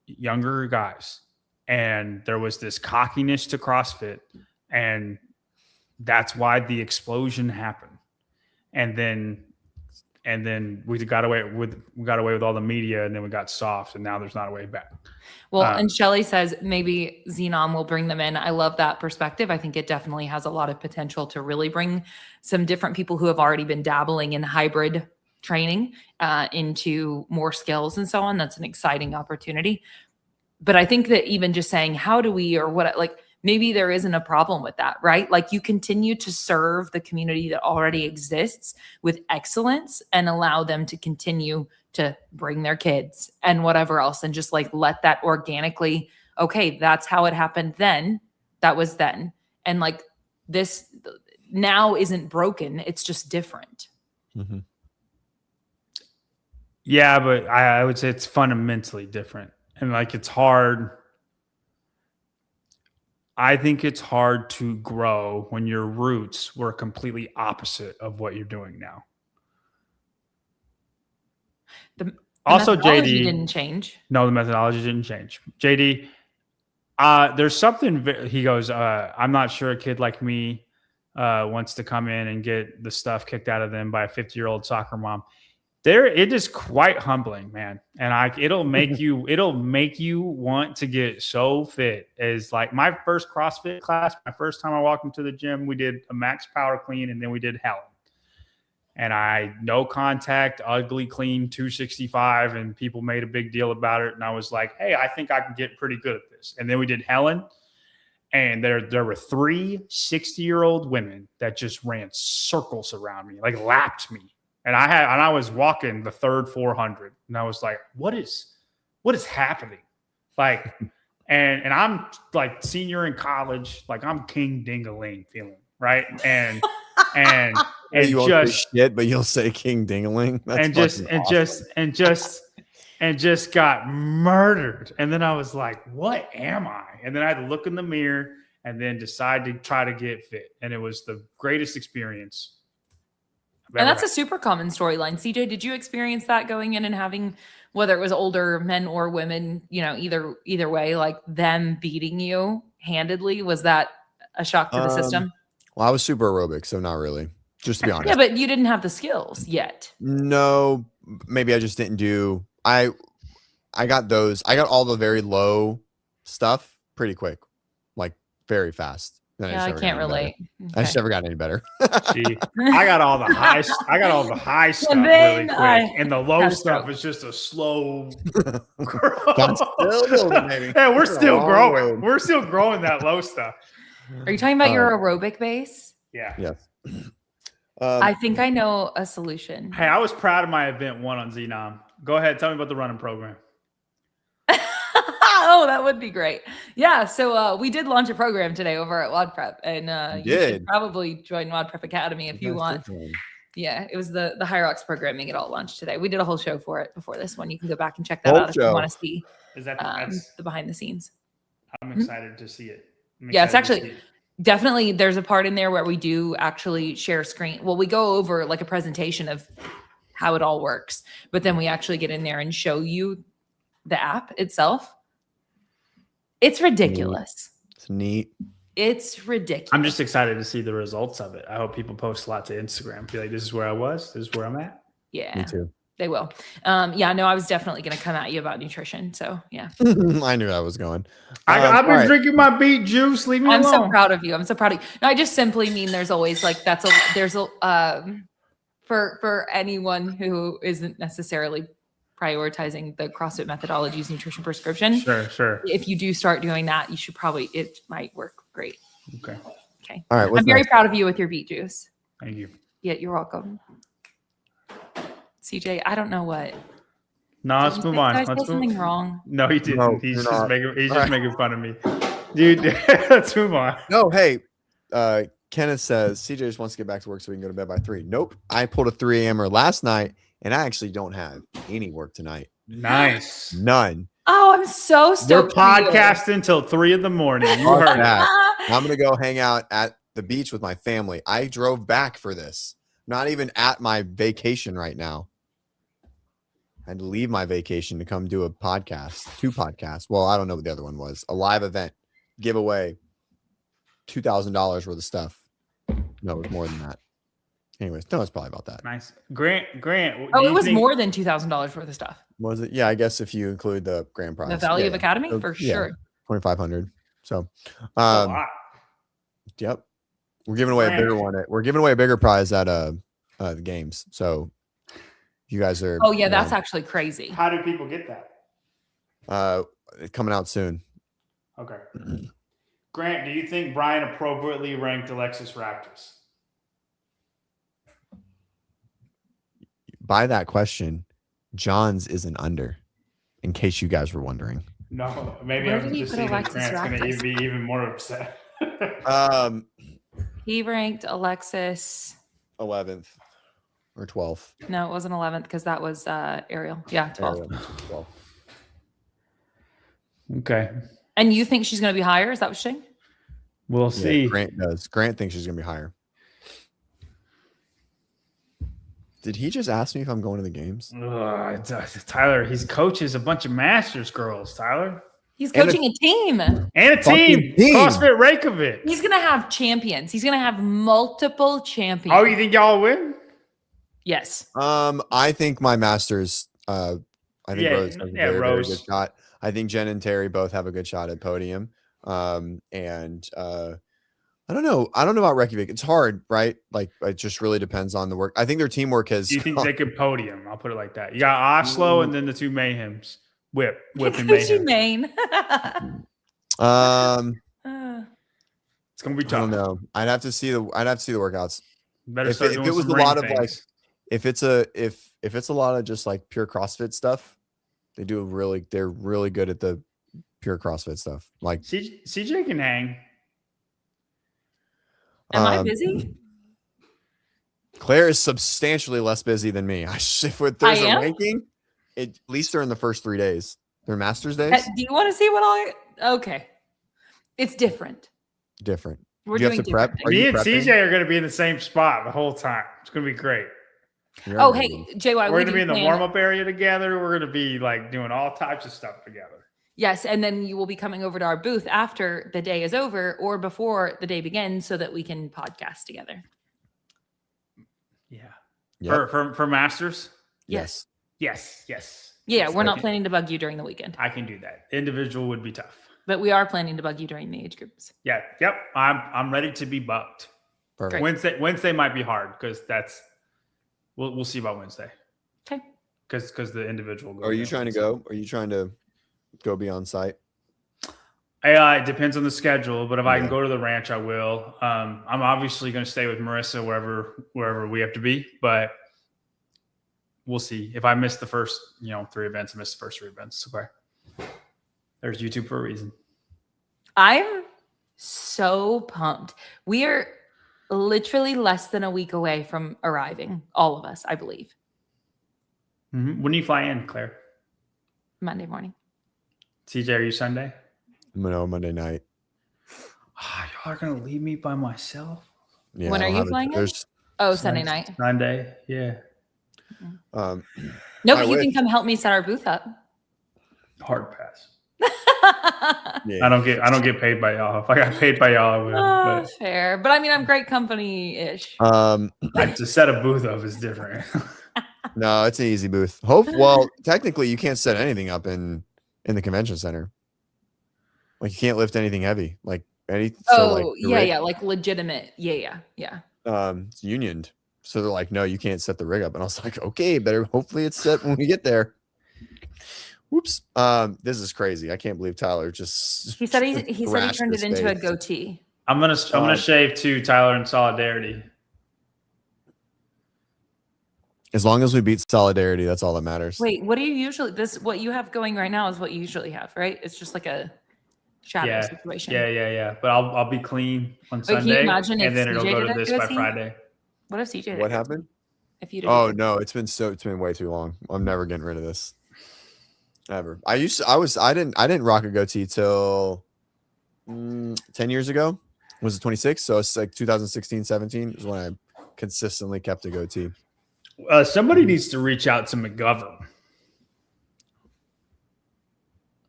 younger guys. And there was this cockiness to CrossFit, and that's why the explosion happened. And then we got away with all the media, and then we got soft, and now there's not a way back. Well, and Shelly says maybe Xenon will bring them in. I love that perspective. I think it definitely has a lot of potential to really bring some different people who have already been dabbling in hybrid training into more skills and so on. That's an exciting opportunity. But I think that even just saying, how do we, or what, like maybe there isn't a problem with that, right? Like you continue to serve the community that already exists with excellence and allow them to continue to bring their kids and whatever else. And just like, let that organically, okay, that's how it happened then. That was then. And like this now isn't broken. It's just different. Mm-hmm. Yeah, but I would say it's fundamentally different. And like, it's hard. I think it's hard to grow when your roots were completely opposite of what you're doing now. The Also, methodology JD didn't change. No, the methodology didn't change. JD, there's something. He goes, I'm not sure a kid like me wants to come in and get the stuff kicked out of them by a 50-year-old soccer mom. It is quite humbling, man. And it'll make you want to get so fit. As like my first CrossFit class, my first time I walked into the gym, we did a max power clean and then we did Helen. And no contact, ugly clean 265, and people made a big deal about it. And I was like, hey, I think I can get pretty good at this. And then we did Helen, and there were 3 60-year-old women that just ran circles around me, like lapped me. And I was walking the third 400, and I was like, what is happening? Like, and I'm like senior in college, like I'm king ding-a-ling feeling, right? And you won't just say shit, but you'll say king ding-a-ling. And just got murdered. And then I was like, what am I? And then I had to look in the mirror and then decide to try to get fit. And it was the greatest experience. And that's a super common storyline. CJ, did you experience that going in and having, whether it was older men or women, either way, like them beating you handedly? Was that a shock to the system? Well, I was super aerobic, so not really. Just to be honest. Yeah, but you didn't have the skills yet. No, maybe I just didn't do. I got those. I got all the very low stuff pretty quick, like very fast. Yeah, I can't relate. Okay. I just never got any better. See, I got all the high stuff really quick, and the low stuff is just a slow growth. Yeah, we're still growing. We're still growing that low stuff. Are you talking about your aerobic base? Yeah. Yes. I think I know a solution. Hey, I was proud of my event 1 on Xenon. Go ahead, tell me about the running program. Oh, that would be great. Yeah. So we did launch a program today over at WODprep, and you should probably join WODprep Academy if you want. Yeah, it was the Hyrox programming. It all launched today. We did a whole show for it before this one. You can go back and check that out if you want to see the behind the scenes. I'm excited to see it. Yeah, it's actually definitely, there's a part in there where we do actually share screen. Well, we go over like a presentation of how it all works, but then we actually get in there and show you the app itself. It's ridiculous. It's neat. It's ridiculous. I'm just excited to see the results of it. I hope people post a lot to Instagram. Be like, this is where I was. This is where I'm at. Yeah. Me too. They will. Yeah, no, I was definitely going to come at you about nutrition. So yeah. I knew that was going. I've been all right. drinking my beet juice. Leave me I'm alone. so proud of you. I'm so proud of you. No, I just simply mean there's always like for anyone who isn't necessarily prioritizing the CrossFit methodologies nutrition prescription. Sure. If you do start doing that, you should it might work great. Okay. All right. I'm very proud of you with your beet juice. Thank you. Yeah, you're welcome. CJ, I don't know what. No, let's move on. Did I say Let's something move. wrong? No, he didn't. No, he's you're just not. making fun of me. Dude, let's move on. No, hey, Kenneth says CJ just wants to get back to work so we can go to bed by 3. Nope. I pulled a 3 a.m.er last night, and I actually don't have any work tonight. Nice. None. Oh, I'm so We're stoked. podcasting till 3 a.m. You Fuck heard it. that. I'm gonna go hang out at the beach with my family. I drove back for this. Not even at my vacation right now. I had to leave my vacation to come do a podcast, 2 podcasts. Well, I don't know what the other one was. A live event, giveaway, $2,000 worth of stuff. No, it was more than that. Anyways, no, it's probably about that. Nice. Grant. Oh, it was more than $2,000 worth of stuff. Was it? Yeah, I guess if you include the grand prize. The value Yeah, of Academy So, for yeah, sure. 2,500. So, a lot. yep. We're giving away a bigger one. We're giving away a bigger prize at the games. So you guys are. Oh yeah, that's actually crazy. How do people get that? Coming out soon. Okay. Grant, do you think Brian appropriately ranked Alexis Raptors? By that question, John's is an under, in case you guys were wondering. No, maybe Where I'm did he just put seeing that Alexis Grant's going to Raptors? be even more upset. He ranked Alexis. 11th or 12th. No, it wasn't 11th because that was Ariel. Yeah, 12th. 12th. Okay. And you think she's going to be higher? Is that what you're saying? We'll Yeah, see. Grant does. Grant thinks she's gonna be higher. Did he just ask me if I'm going to the games? Tyler, he's coaches a bunch of Masters girls, Tyler. He's coaching a team. And a Fucking team. team. CrossFit Reykjavik. He's going to have champions. He's going to have multiple champions. Oh, you think y'all win? Yes. I think my masters. I think Yeah, Rose has a very, very Rose. good shot. I think Jen and Terry both have a good shot at podium. I don't know. I don't know about Reykjavik. It's hard, right? Like it just really depends on the work. I think their teamwork has. Do you think they could podium? I'll put it like that. You got Oslo and then the 2 Mayhems. Whip and Gucci Mayhem. Mane. It's gonna be I tough. don't know. I'd have to see the workouts. Better If start it doing was some a ring lot of like, things. if it's a lot of just like pure CrossFit stuff, they're really good at the pure CrossFit stuff. Like CJ can hang. Am I busy? Claire is substantially less busy than me. If there's a am? ranking, at least they're in the first 3 days. They're Masters days. Do you want to see what okay. It's different. Different. We're Do you have doing to prep? different Are things. Me you and prepping? CJ are gonna be in the same spot the whole time. It's gonna be great. You're Oh, amazing. hey, JY, We're we gonna do be in the plan- warm-up area together. We're gonna be like doing all types of stuff together. Yes, and then you will be coming over to our booth after the day is over or before the day begins so that we can podcast together. Yeah. Yep. For Masters? Yes. Yes. Yeah, we're not Okay. planning to bug you during the weekend, I can do that. Individual would be tough. but we are planning to bug you during the age groups. Yeah. Yep. I'm ready to be bucked. Perfect. Wednesday might be hard because we'll see about Wednesday. Okay. Because the individual. Are you trying to go? Are you trying to go be on site? It depends on the schedule, but if I can Yeah. go to the ranch, I will. I'm obviously going to stay with Marissa wherever we have to be, but we'll see. If I miss the first, 3 events, I miss the first 3 events. Okay. There's YouTube for a reason. I'm so pumped. We are literally less than a week away from arriving, all of us, I believe. Mm-hmm. When do you fly in, Claire? Monday morning. TJ, are you Sunday? No, Monday night. Y'all are going to leave me by myself? Yeah. When I are don't you have flying in? There's Oh, Sunday night. Sunday, yeah. No, I but you wish. can come help me set our booth up. Hard pass. Yeah. I don't get paid by y'all. If I got paid by y'all, I would. Oh, fair. But I mean, I'm great company-ish. But to set a booth up is different. No, it's an easy booth. Well, technically, you can't set anything up in the convention center. Like you can't lift anything heavy. Like Yeah, like legitimate. Yeah. It's unioned. So they're like, no, you can't set the rig up. And I was like, okay, better hopefully it's set when we get there. Whoops. This is crazy. I can't believe Tyler just he said he turned it into a goatee. I'm gonna shave too, Tyler, in solidarity. As long as we beat Solidarity, that's all that matters. Wait, what do you usually what you have going right now is what you usually have, right? It's just like a shadow situation. Yeah. But I'll be clean on Can you Sunday, imagine if and then it'll CJ go did to a this by goatee? Friday. What if CJ did What happened? If you did. Oh no, it's been way too long. I'm never getting rid of this. Ever. I didn't rock a goatee till 10 years ago. Was it 26? So it's like 2016, 17 is when I consistently kept a goatee. Somebody needs to reach out to McGovern.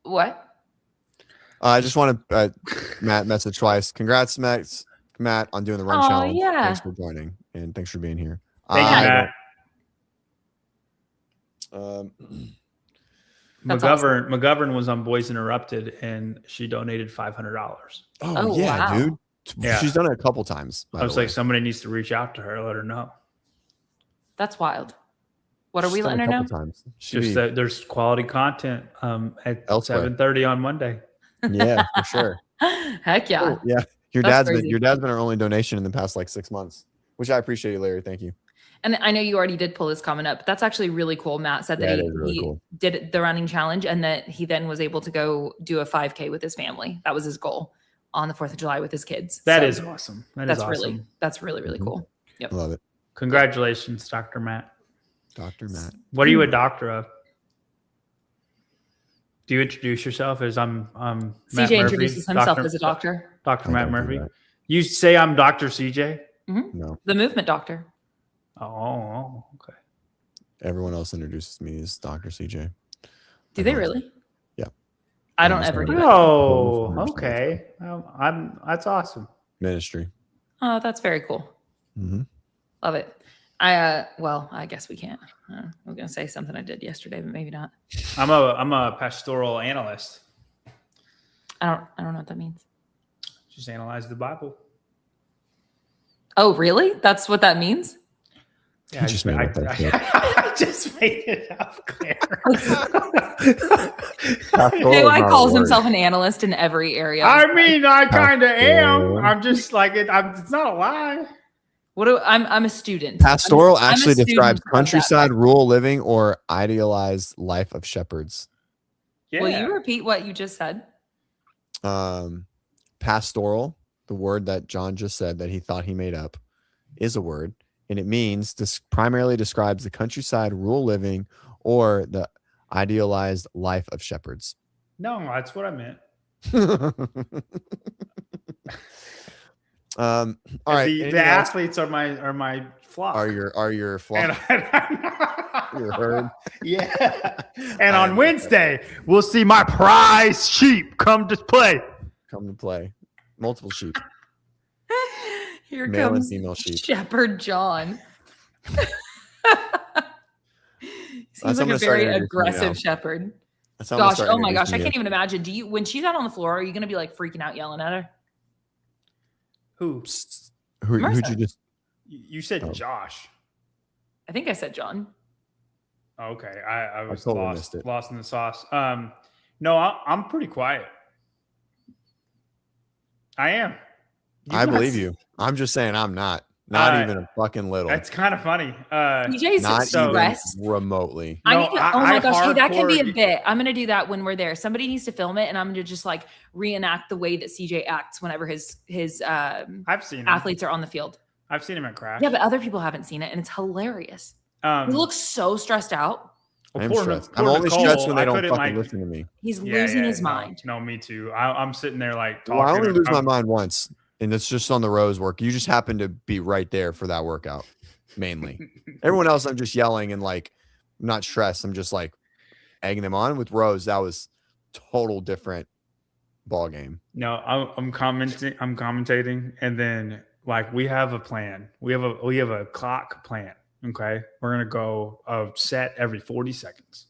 What? I just want to Matt message twice. Congrats, Matt, on doing the run challenge. Yeah. Thanks for joining and thanks for being here. Thank you, Matt. McGovern was on Boys Interrupted, and she donated $500. Oh yeah, wow. dude. Yeah. She's done it a couple times. I was like, somebody needs to reach out to her, let her know. That's wild. What are we letting her know? Just that there's quality content at 7:30 on Monday. Yeah, for sure. Heck yeah. Oh, yeah. Your dad's been our only donation in the past like 6 months, which I appreciate you, Larry. Thank you. And I know you already did pull this comment up, but that's actually really cool. Matt said that he did the running challenge and that he then was able to go do a 5K with his family. That was his goal on the 4th of July with his kids. That is awesome. That's really, really cool. Yep. Love it. Congratulations, Dr. Matt. Dr. Matt. What are you a doctor of? Do you introduce yourself as I'm Matt CJ Murphy, introduces himself as a doctor. Dr. Matt Murphy. You say I'm Dr. CJ? Mm-hmm. No. The movement doctor. Oh, okay. Everyone else introduces me as Dr. CJ. Do they really? Yeah. I don't ever do that. Oh, okay. That's awesome. Ministry. Oh, that's very cool. Mm-hmm. Love it. I guess we can't. I was gonna say something I did yesterday, but maybe not. I'm a pastoral analyst. I don't know what that means. Just analyze the Bible. Oh, really? That's what that means? Yeah, I just made it up, Claire. JY calls himself an analyst in every area. I mean, I kind of am. I'm just like it. It's not a lie. I'm a student. Pastoral actually describes countryside, rural living, or idealized life of shepherds. Yeah. Will you repeat what you just said? Pastoral, the word that John just said that he thought he made up, is a word, and it means this primarily describes the countryside, rural living, or the idealized life of shepherds. No, that's what I meant. All right. The athletes are my flock. Are your flock? Your herd. Yeah. And on Wednesday, we'll see my prize sheep come to play. Multiple sheep. Here Male comes and female sheep. Shepherd John. Seems like a very aggressive shepherd. Gosh, oh my gosh, I can't even imagine. When she's out on the floor, are you gonna be like freaking out, yelling at her? Who'd you just? You said Josh. I think I said John. Okay, I was totally lost in the sauce. No, I'm pretty quiet. I am. I believe you. I'm just saying I'm not. Not even a fucking little. That's kind of funny. DJ's not stressed remotely. Oh my gosh, hey, that can be a bit. I'm gonna do that when we're there. Somebody needs to film it, and I'm gonna just like reenact the way that CJ acts whenever his I've seen athletes are on the field. I've seen him at Crash. Yeah, but other people haven't seen it, and it's hilarious. He looks so stressed out. I'm stressed. I'm only stressed when they don't fucking listen to me. He's losing his mind. No, me too. I'm sitting there like talking. Well, I only lose my mind once. And it's just on the rows work. You just happen to be right there for that workout, mainly. Everyone else, I'm just yelling and like, I'm not stressed. I'm just like egging them on. With Rose, that was total different ball game. No, I'm commenting. I'm commentating, and then like we have a plan. We have a clock plan. Okay. We're going to go a set every 40 seconds.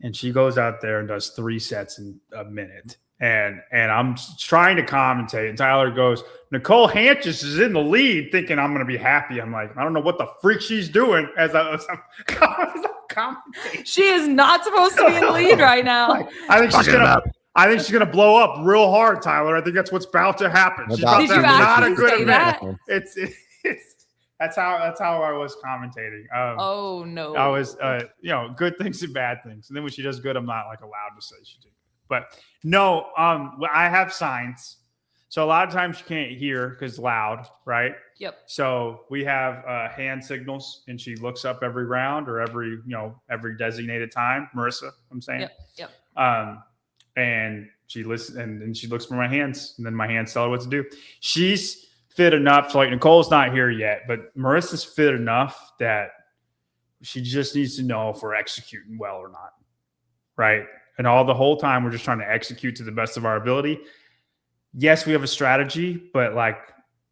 And she goes out there and does 3 sets in a minute. And I'm trying to commentate. And Tyler goes, Nicole Hanches is in the lead, thinking I'm going to be happy. I'm like, I don't know what the freak she's doing as I'm commentating. She is not supposed to be in the lead right now. I think she's gonna blow up real hard, Tyler. I think that's what's about to happen. She's about Did to you have not a actually good say event. that? It's that's how I was commentating. Oh no. I was good things and bad things. And then when she does good, I'm not like allowed to say she did good. But no, I have signs. So a lot of times you can't hear because it's loud, right? Yep. So we have hand signals, and she looks up every round or every designated time. Marissa, I'm saying. Yep. And she listens, and she looks for my hands, and then my hands tell her what to do. She's fit enough. So like Nicole's not here yet, but Marissa's fit enough that she just needs to know if we're executing well or not, right? And the whole time we're just trying to execute to the best of our ability. Yes, we have a strategy, but like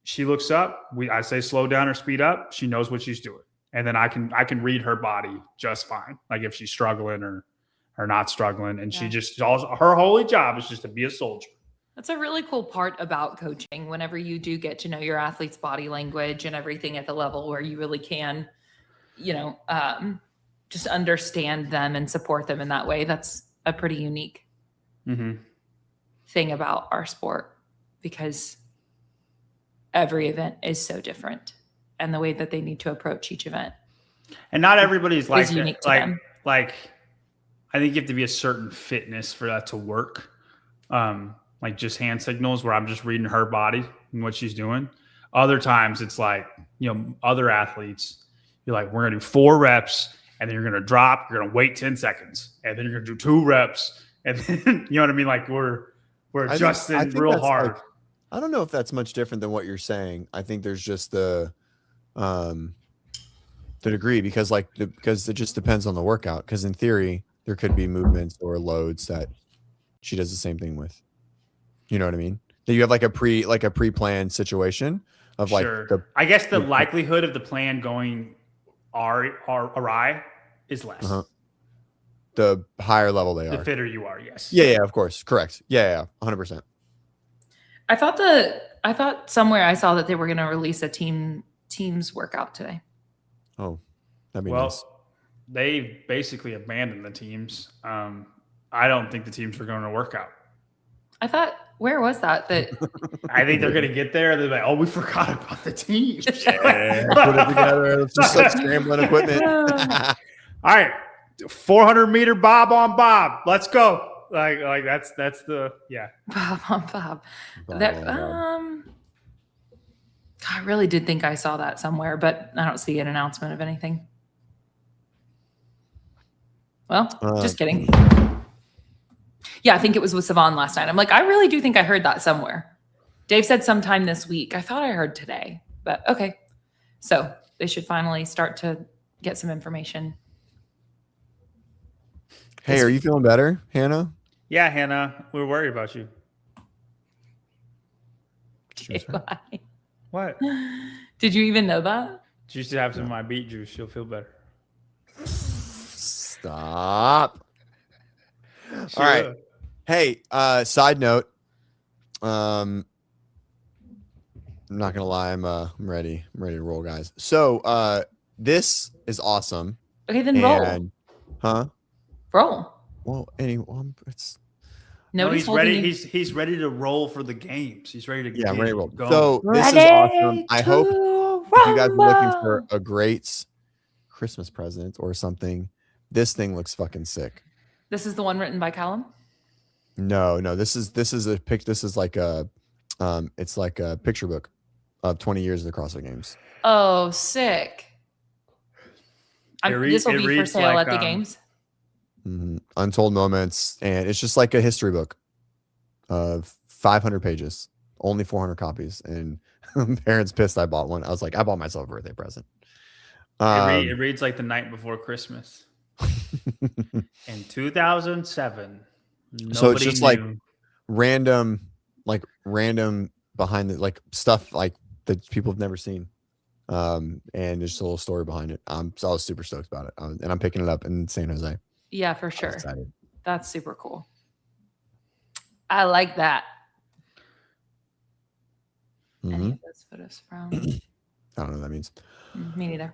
she looks up, I say slow down or speed up. She knows what she's doing, and then I can read her body just fine. Like if she's struggling or not struggling, and she just her whole job is just to be a soldier. That's a really cool part about coaching. Whenever you do get to know your athlete's body language and everything at the level where you really can, just understand them and support them in that way. That's a pretty unique thing about our sport, because every event is so different, and the way that they need to approach each event. And not everybody's like unique to them. Like I think you have to be a certain fitness for that to work. Like just hand signals where I'm just reading her body and what she's doing. Other times it's like, other athletes, you're like, we're going to do 4 reps, and then you're going to drop, you're going to wait 10 seconds, and then you're going to do 2 reps. And then, you know what I mean? Like we're adjusting real hard. Like, I don't know if that's much different than what you're saying. I think there's just the degree, because it just depends on the workout. Because in theory, there could be movements or loads that she does the same thing with. You know what I mean? That you have like a pre-planned situation of like I guess the likelihood of the plan going awry is less. The higher level they are. The fitter you are, yes. Yeah, of course. Correct. Yeah, 100%. I thought somewhere I saw that they were going to release a team's workout today. Oh, that'd be nice. They basically abandoned the teams. I don't think the teams were going to work out. I thought, where was that? I think they're going to get there. They're like, oh, we forgot about the teams. Yeah, put it together. Let's just start scrambling equipment. All right, 400-meter bob on bob. Let's go. Like that's the bob on bob. I really did think I saw that somewhere, but I don't see an announcement of anything. Well, just kidding. Yeah, I think it was with Savon last night. I'm like, I really do think I heard that somewhere. Dave said sometime this week. I thought I heard today, but okay. So they should finally start to get some information. Hey, are you feeling better, Hannah? Yeah, Hannah, we're worried about you. What? Did you even know that? You should have some of my beet juice. You'll feel better. Stop. All right. Hey, side note. I'm not gonna lie, I'm ready. I'm ready to roll, guys. So this is awesome. Okay, then roll. Roll. Well, anyway, it's he's ready. He's ready to roll for the games. He's ready to I'm ready to roll. Go. So this is awesome. I hope if you guys are looking for a great Christmas present or something, this thing looks fucking sick. This is the one written by Callum? No. This is a pic. This is like a it's like a picture book of 20 years of the CrossFit Games. Oh, sick. This will be for sale at the games. Untold moments, and it's just like a history book of 500 pages, only 400 copies, and parents pissed I bought one. I was like, I bought myself a birthday present. It reads like the night before Christmas. In 2007. So it's just like random behind the like stuff like that people have never seen. And there's a little story behind it. So I was super stoked about it. And I'm picking it up in San Jose. Yeah, for I was sure. excited. That's super cool. I like that. Any Mhm. of those photos from? I don't know what that means. Me neither.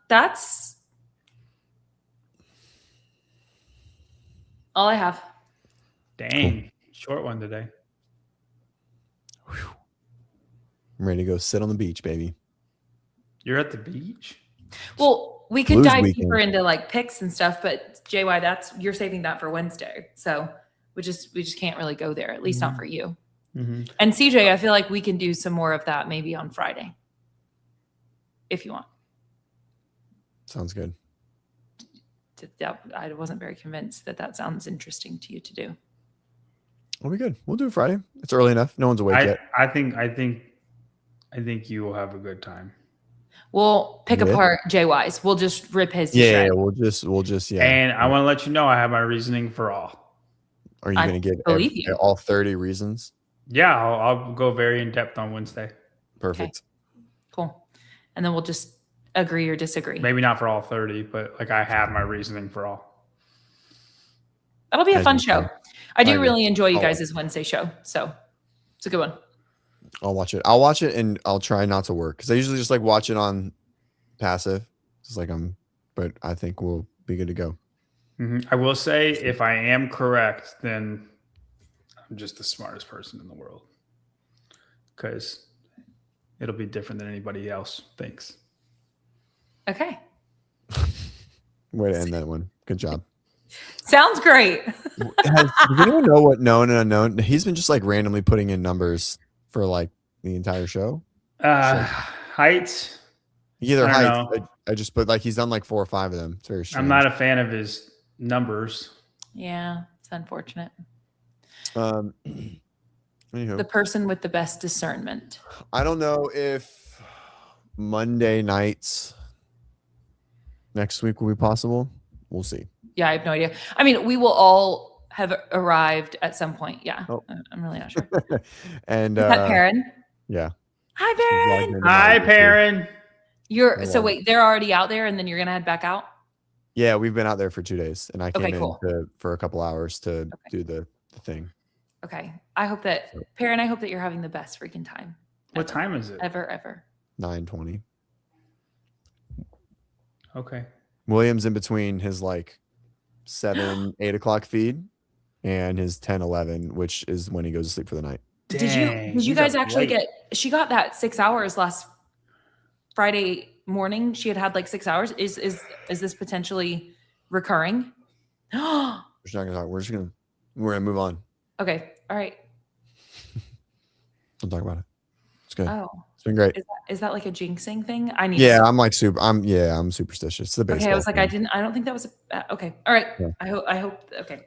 That's all I have. Dang, short one today. I'm ready to go sit on the beach, baby. You're at the beach? Well, we could Blues dive weekend. deeper into like picks and stuff, but JY, you're saving that for Wednesday. So we just can't really go there, at least not for you. Mm-hmm. And CJ, I feel like we can do some more of that maybe on Friday. If you want. Sounds good. I wasn't very convinced that sounds interesting to you to do. We'll be good. We'll do it Friday. It's early enough. No one's awake yet. I think you will have a good time. We'll pick Yeah. apart JY's. We'll just rip his to Yeah, shreds. we'll just yeah. And I want to let you know I have my reasoning for all. Are you I going to give believe you. all 30 reasons? Yeah, I'll go very in depth on Wednesday. Perfect. Cool. And then we'll just agree or disagree. Maybe not for all 30, but like I have my reasoning for all. That'll be a As fun you show. say. I do I agree. really enjoy you I'll guys' Wednesday show. So it's a good one. I'll watch it. I'll watch it and I'll try not to work because I usually just like watch it on passive. It's like but I think we'll be good to go. Mm-hmm. I will say, if I am correct, then I'm just the smartest person in the world because it'll be different than anybody else thinks. Okay. Way to end that one. Good job. Sounds great. Does anyone know what known and unknown? He's been just like randomly putting in numbers for like the entire show. Heights. Either I height. don't know. I just put like he's done like 4 or 5 of them. It's very strange. I'm not a fan of his numbers. Yeah, it's unfortunate. Anywho, The person with the best discernment. I don't know if Monday nights next week will be possible. We'll see. Yeah, I have no idea. I mean, we will all have arrived at some point. Yeah, Oh. I'm really not sure. And Is that Perrin? yeah. Hi, Perrin. Hi, Perrin. So wait, they're already out there, and then you're gonna head back out. Yeah, we've been out there for 2 days, and I came in cool. for a couple hours to do the thing. Okay. I hope that Perrin, I hope that you're having the best freaking time. What time is it? Ever. 9:20. Okay. William's in between his like 7, 8 o'clock feed and his 10, 11, which is when he goes to sleep for the night. Did you guys actually get? She got that 6 hours last Friday morning. She had like 6 hours. Is this potentially recurring? We're not gonna talk. We're gonna move on. Okay. All right. Don't talk about it. It's good. Oh, It's been great. is that like a jinxing thing? I need. Yeah, to I'm like I'm superstitious. It's the baseball. Okay, I was like, thing. I don't think that was okay. All right. Yeah. I hope. Okay.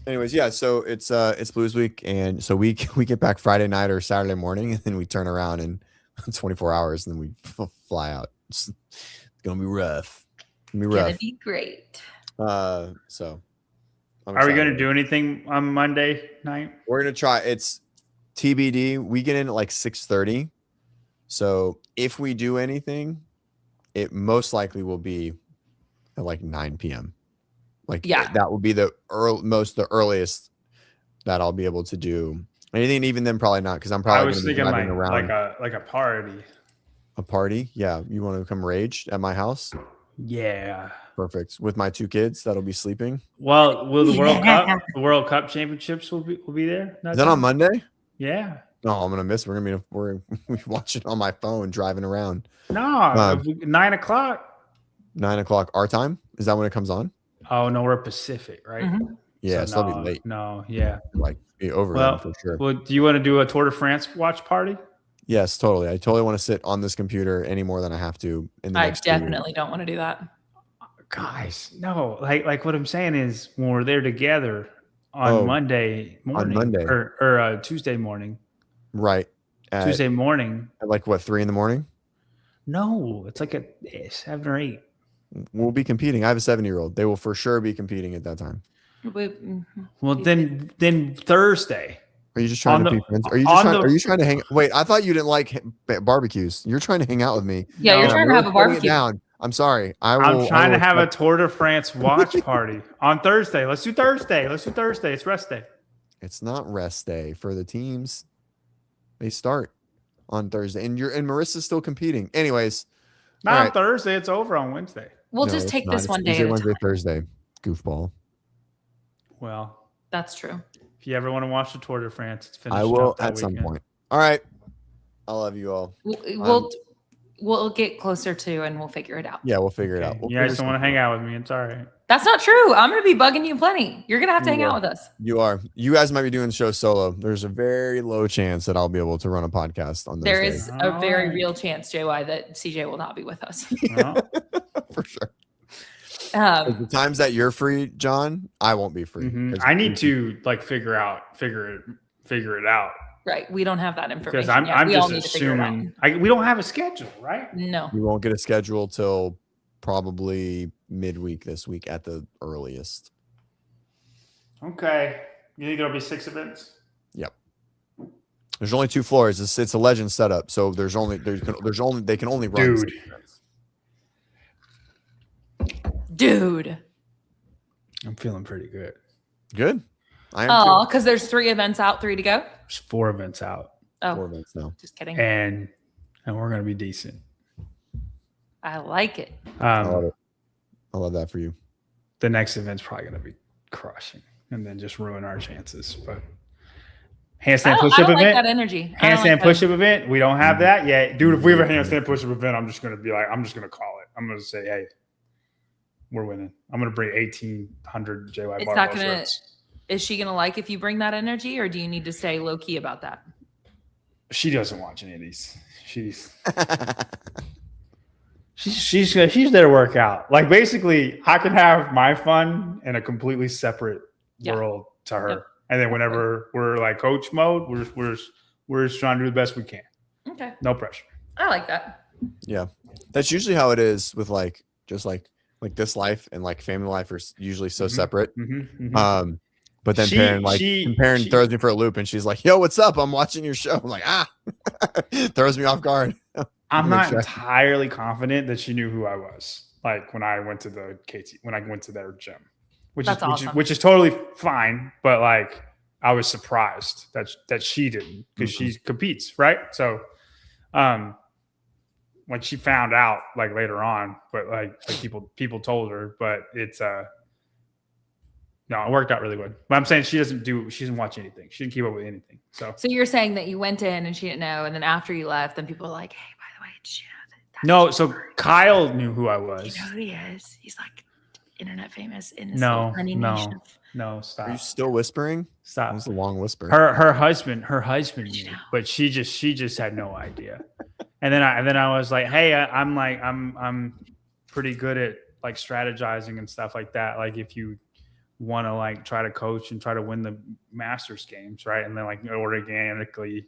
Anyways, yeah, so it's Blues Week, and so we get back Friday night or Saturday morning, and then we turn around in 24 hours, and then we fly out. It's gonna be rough. Gonna be great. So I'm Are we excited. going to do anything on Monday night? We're gonna try. It's TBD. We get in at like 6:30. So if we do anything, it most likely will be at like 9 p.m. Like that will be the earliest that I'll be able to do anything. Even then, probably not, because I'm probably. I was thinking around like a party. A party, yeah. You want to come rage at my house? Yeah. Perfect. With my 2 kids that'll be sleeping. Well, will the World Cup Championships will be there? Is that on Monday? Yeah. No, I'm gonna miss. We're gonna watch it on my phone driving around. No, 9 o'clock. 9 o'clock our time. Is that when it comes on? Oh no, we're Pacific, right? Mm-hmm. Yeah, so no, it'll be late. No, yeah, like be over for sure. Well, do you want to do a Tour de France watch party? Yes, totally. I totally want to sit on this computer any more than I have to. I definitely don't want to do that. Guys, no. Like what I'm saying is, when we're there together on Monday morning, or Tuesday morning, right? Tuesday morning at like what, 3 a.m? No, it's like at 7 or 8. We'll be competing. I have a 7-year-old. They will for sure be competing at that time. Well, then Thursday. Are you just trying to be friends? Are you trying to hang? Wait, I thought you didn't like barbecues. You're trying to hang out with me. Yeah, No, you're trying to have a barbecue. I'm sorry. I'm trying to have a Tour de France watch party on Thursday. Let's do Thursday. It's rest day. It's not rest day for the teams. They start on Thursday, and Marissa's still competing. Anyways, not on Thursday. It's over on Wednesday. We'll just take this one day Tuesday, at a Wednesday, time. Thursday. Goofball. Well, that's true. If you ever want to watch the Tour de France, it's finished. I will up that at some weekend. point. All right. I love you all. We'll get closer to and we'll figure it out. Yeah, we'll figure it out. You guys don't want to hang out with me. It's all right. That's not true. I'm going to be bugging you plenty. You're going to have to hang out with us. You are. You guys might be doing the show solo. There's a very low chance that I'll be able to run a podcast on those There days. is a very real chance, JY, that CJ will not be with us. For sure. The times that you're free, John, I won't be free. I need to figure it out. Right. We don't have that information. Because I'm we all just need to figure it out. assuming we don't have a schedule, right? No. We won't get a schedule till probably midweek this week at the earliest. Okay. You think there'll be 6 events? Yep. There's only 2 floors. It's a legend setup, so they can only run. Dude. I'm feeling pretty good. Good. I am Oh, too. because there's 3 events out, 3 to go. There's 4 events out. Oh, 4 events now. Just kidding. And we're gonna be decent. I like it. I love it. I love that for you. The next event's probably gonna be crushing, and then just ruin our chances. But handstand push-up I don't event. like that energy. Handstand push-up event. We don't have that yet, dude. If we have a handstand push-up event, I'm just gonna call it. I'm gonna say, hey, we're winning. I'm gonna bring 1,800 JY It's barbell not gonna. strips. Is she gonna like if you bring that energy, or do you need to stay low key about that? She doesn't watch any of these. She's there to work out. Like basically, I can have my fun in a completely separate world to her. Yep. And then whenever we're like coach mode, we're just trying to do the best we can. Okay. No pressure. I like that. Yeah, that's usually how it is with just this life and family life are usually so separate. But then Perrin throws me for a loop and she's like, yo, what's up? I'm watching your show. I'm like, throws me off guard. I'm not entirely confident that she knew who I was. Like when I went to their gym, which is totally fine. But I was surprised that she didn't because she competes. Right. So, she found out later on, but people told her, but it's, no, it worked out really good. But I'm saying she doesn't watch anything. She didn't keep up with anything. So you're saying that you went in and she didn't know, and then after you left, then people were like, "Hey, by the way, did you know that?" No, so Kyle knew who I was. You know who he is? He's internet famous in this tiny nation. No, stop. Are you still whispering? Stop. That's a long whisper. Her husband knew, but she just had no idea. And then I was like, hey, I'm pretty good at strategizing and stuff like that. If you want to try to coach and try to win the Masters games, right? And then it organically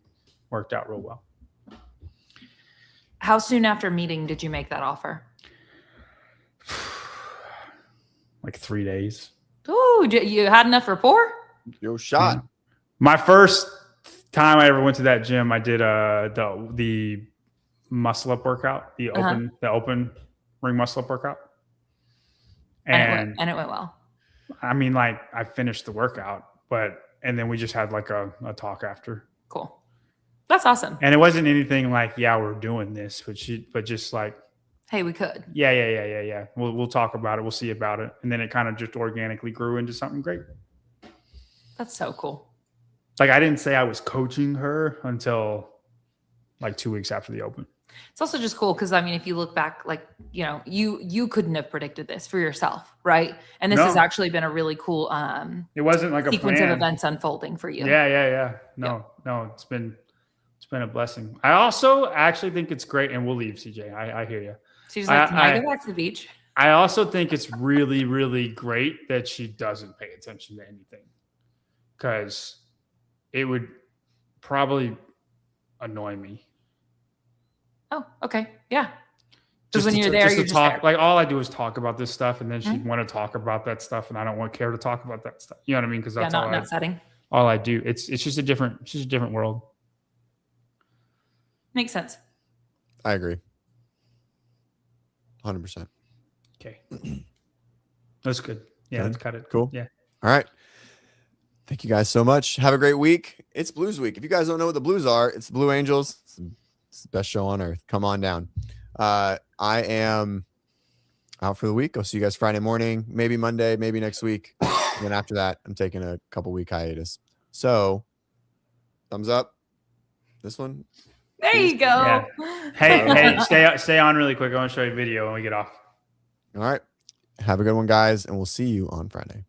worked out real well. How soon after meeting did you make that offer? 3 days. Ooh, you had enough rapport? Yo, shot. Mm-hmm. My first time I ever went to that gym, I did the muscle up workout, the open ring muscle up workout. And it went well. I mean, I finished the workout, and then we just had a talk after. Cool. That's awesome. And it wasn't anything we're doing this, but just hey, we could. Yeah. We'll talk about it. We'll see about it. And then it kind of just organically grew into something great. That's so cool. I didn't say I was coaching her until 2 weeks after the Open. It's also just cool because if you look back, you couldn't have predicted this for yourself, right? And this has actually been a really cool it wasn't a sequence plan of events unfolding for you. Yeah. No, it's been a blessing. I also actually think it's great, and we'll leave, CJ. I hear you. She's like, can I go back to the beach? I also think it's really, really great that she doesn't pay attention to anything, because it would probably annoy me. Oh, okay. Yeah. Because when you're there, you're just talk. there. All I do is talk about this stuff, and then she'd want to talk about that stuff, and I don't care to talk about that stuff. You know what I mean? Because that's not in that setting. all I do. It's just a different world. Makes sense. I agree. 100%. Okay. That's good. Yeah, Okay. let's cut it. Cool. Yeah. All right. Thank you guys so much. Have a great week. It's Blues Week. If you guys don't know what the Blues are, it's the Blue Angels. It's the best show on earth. Come on down. I am out for the week. I'll see you guys Friday morning, maybe Monday, maybe next week. And then after that, I'm taking a couple week hiatus. So thumbs up. This one. There you go. Yeah. Hey, stay on really quick. I want to show you a video when we get off. All right. Have a good one, guys, and we'll see you on Friday.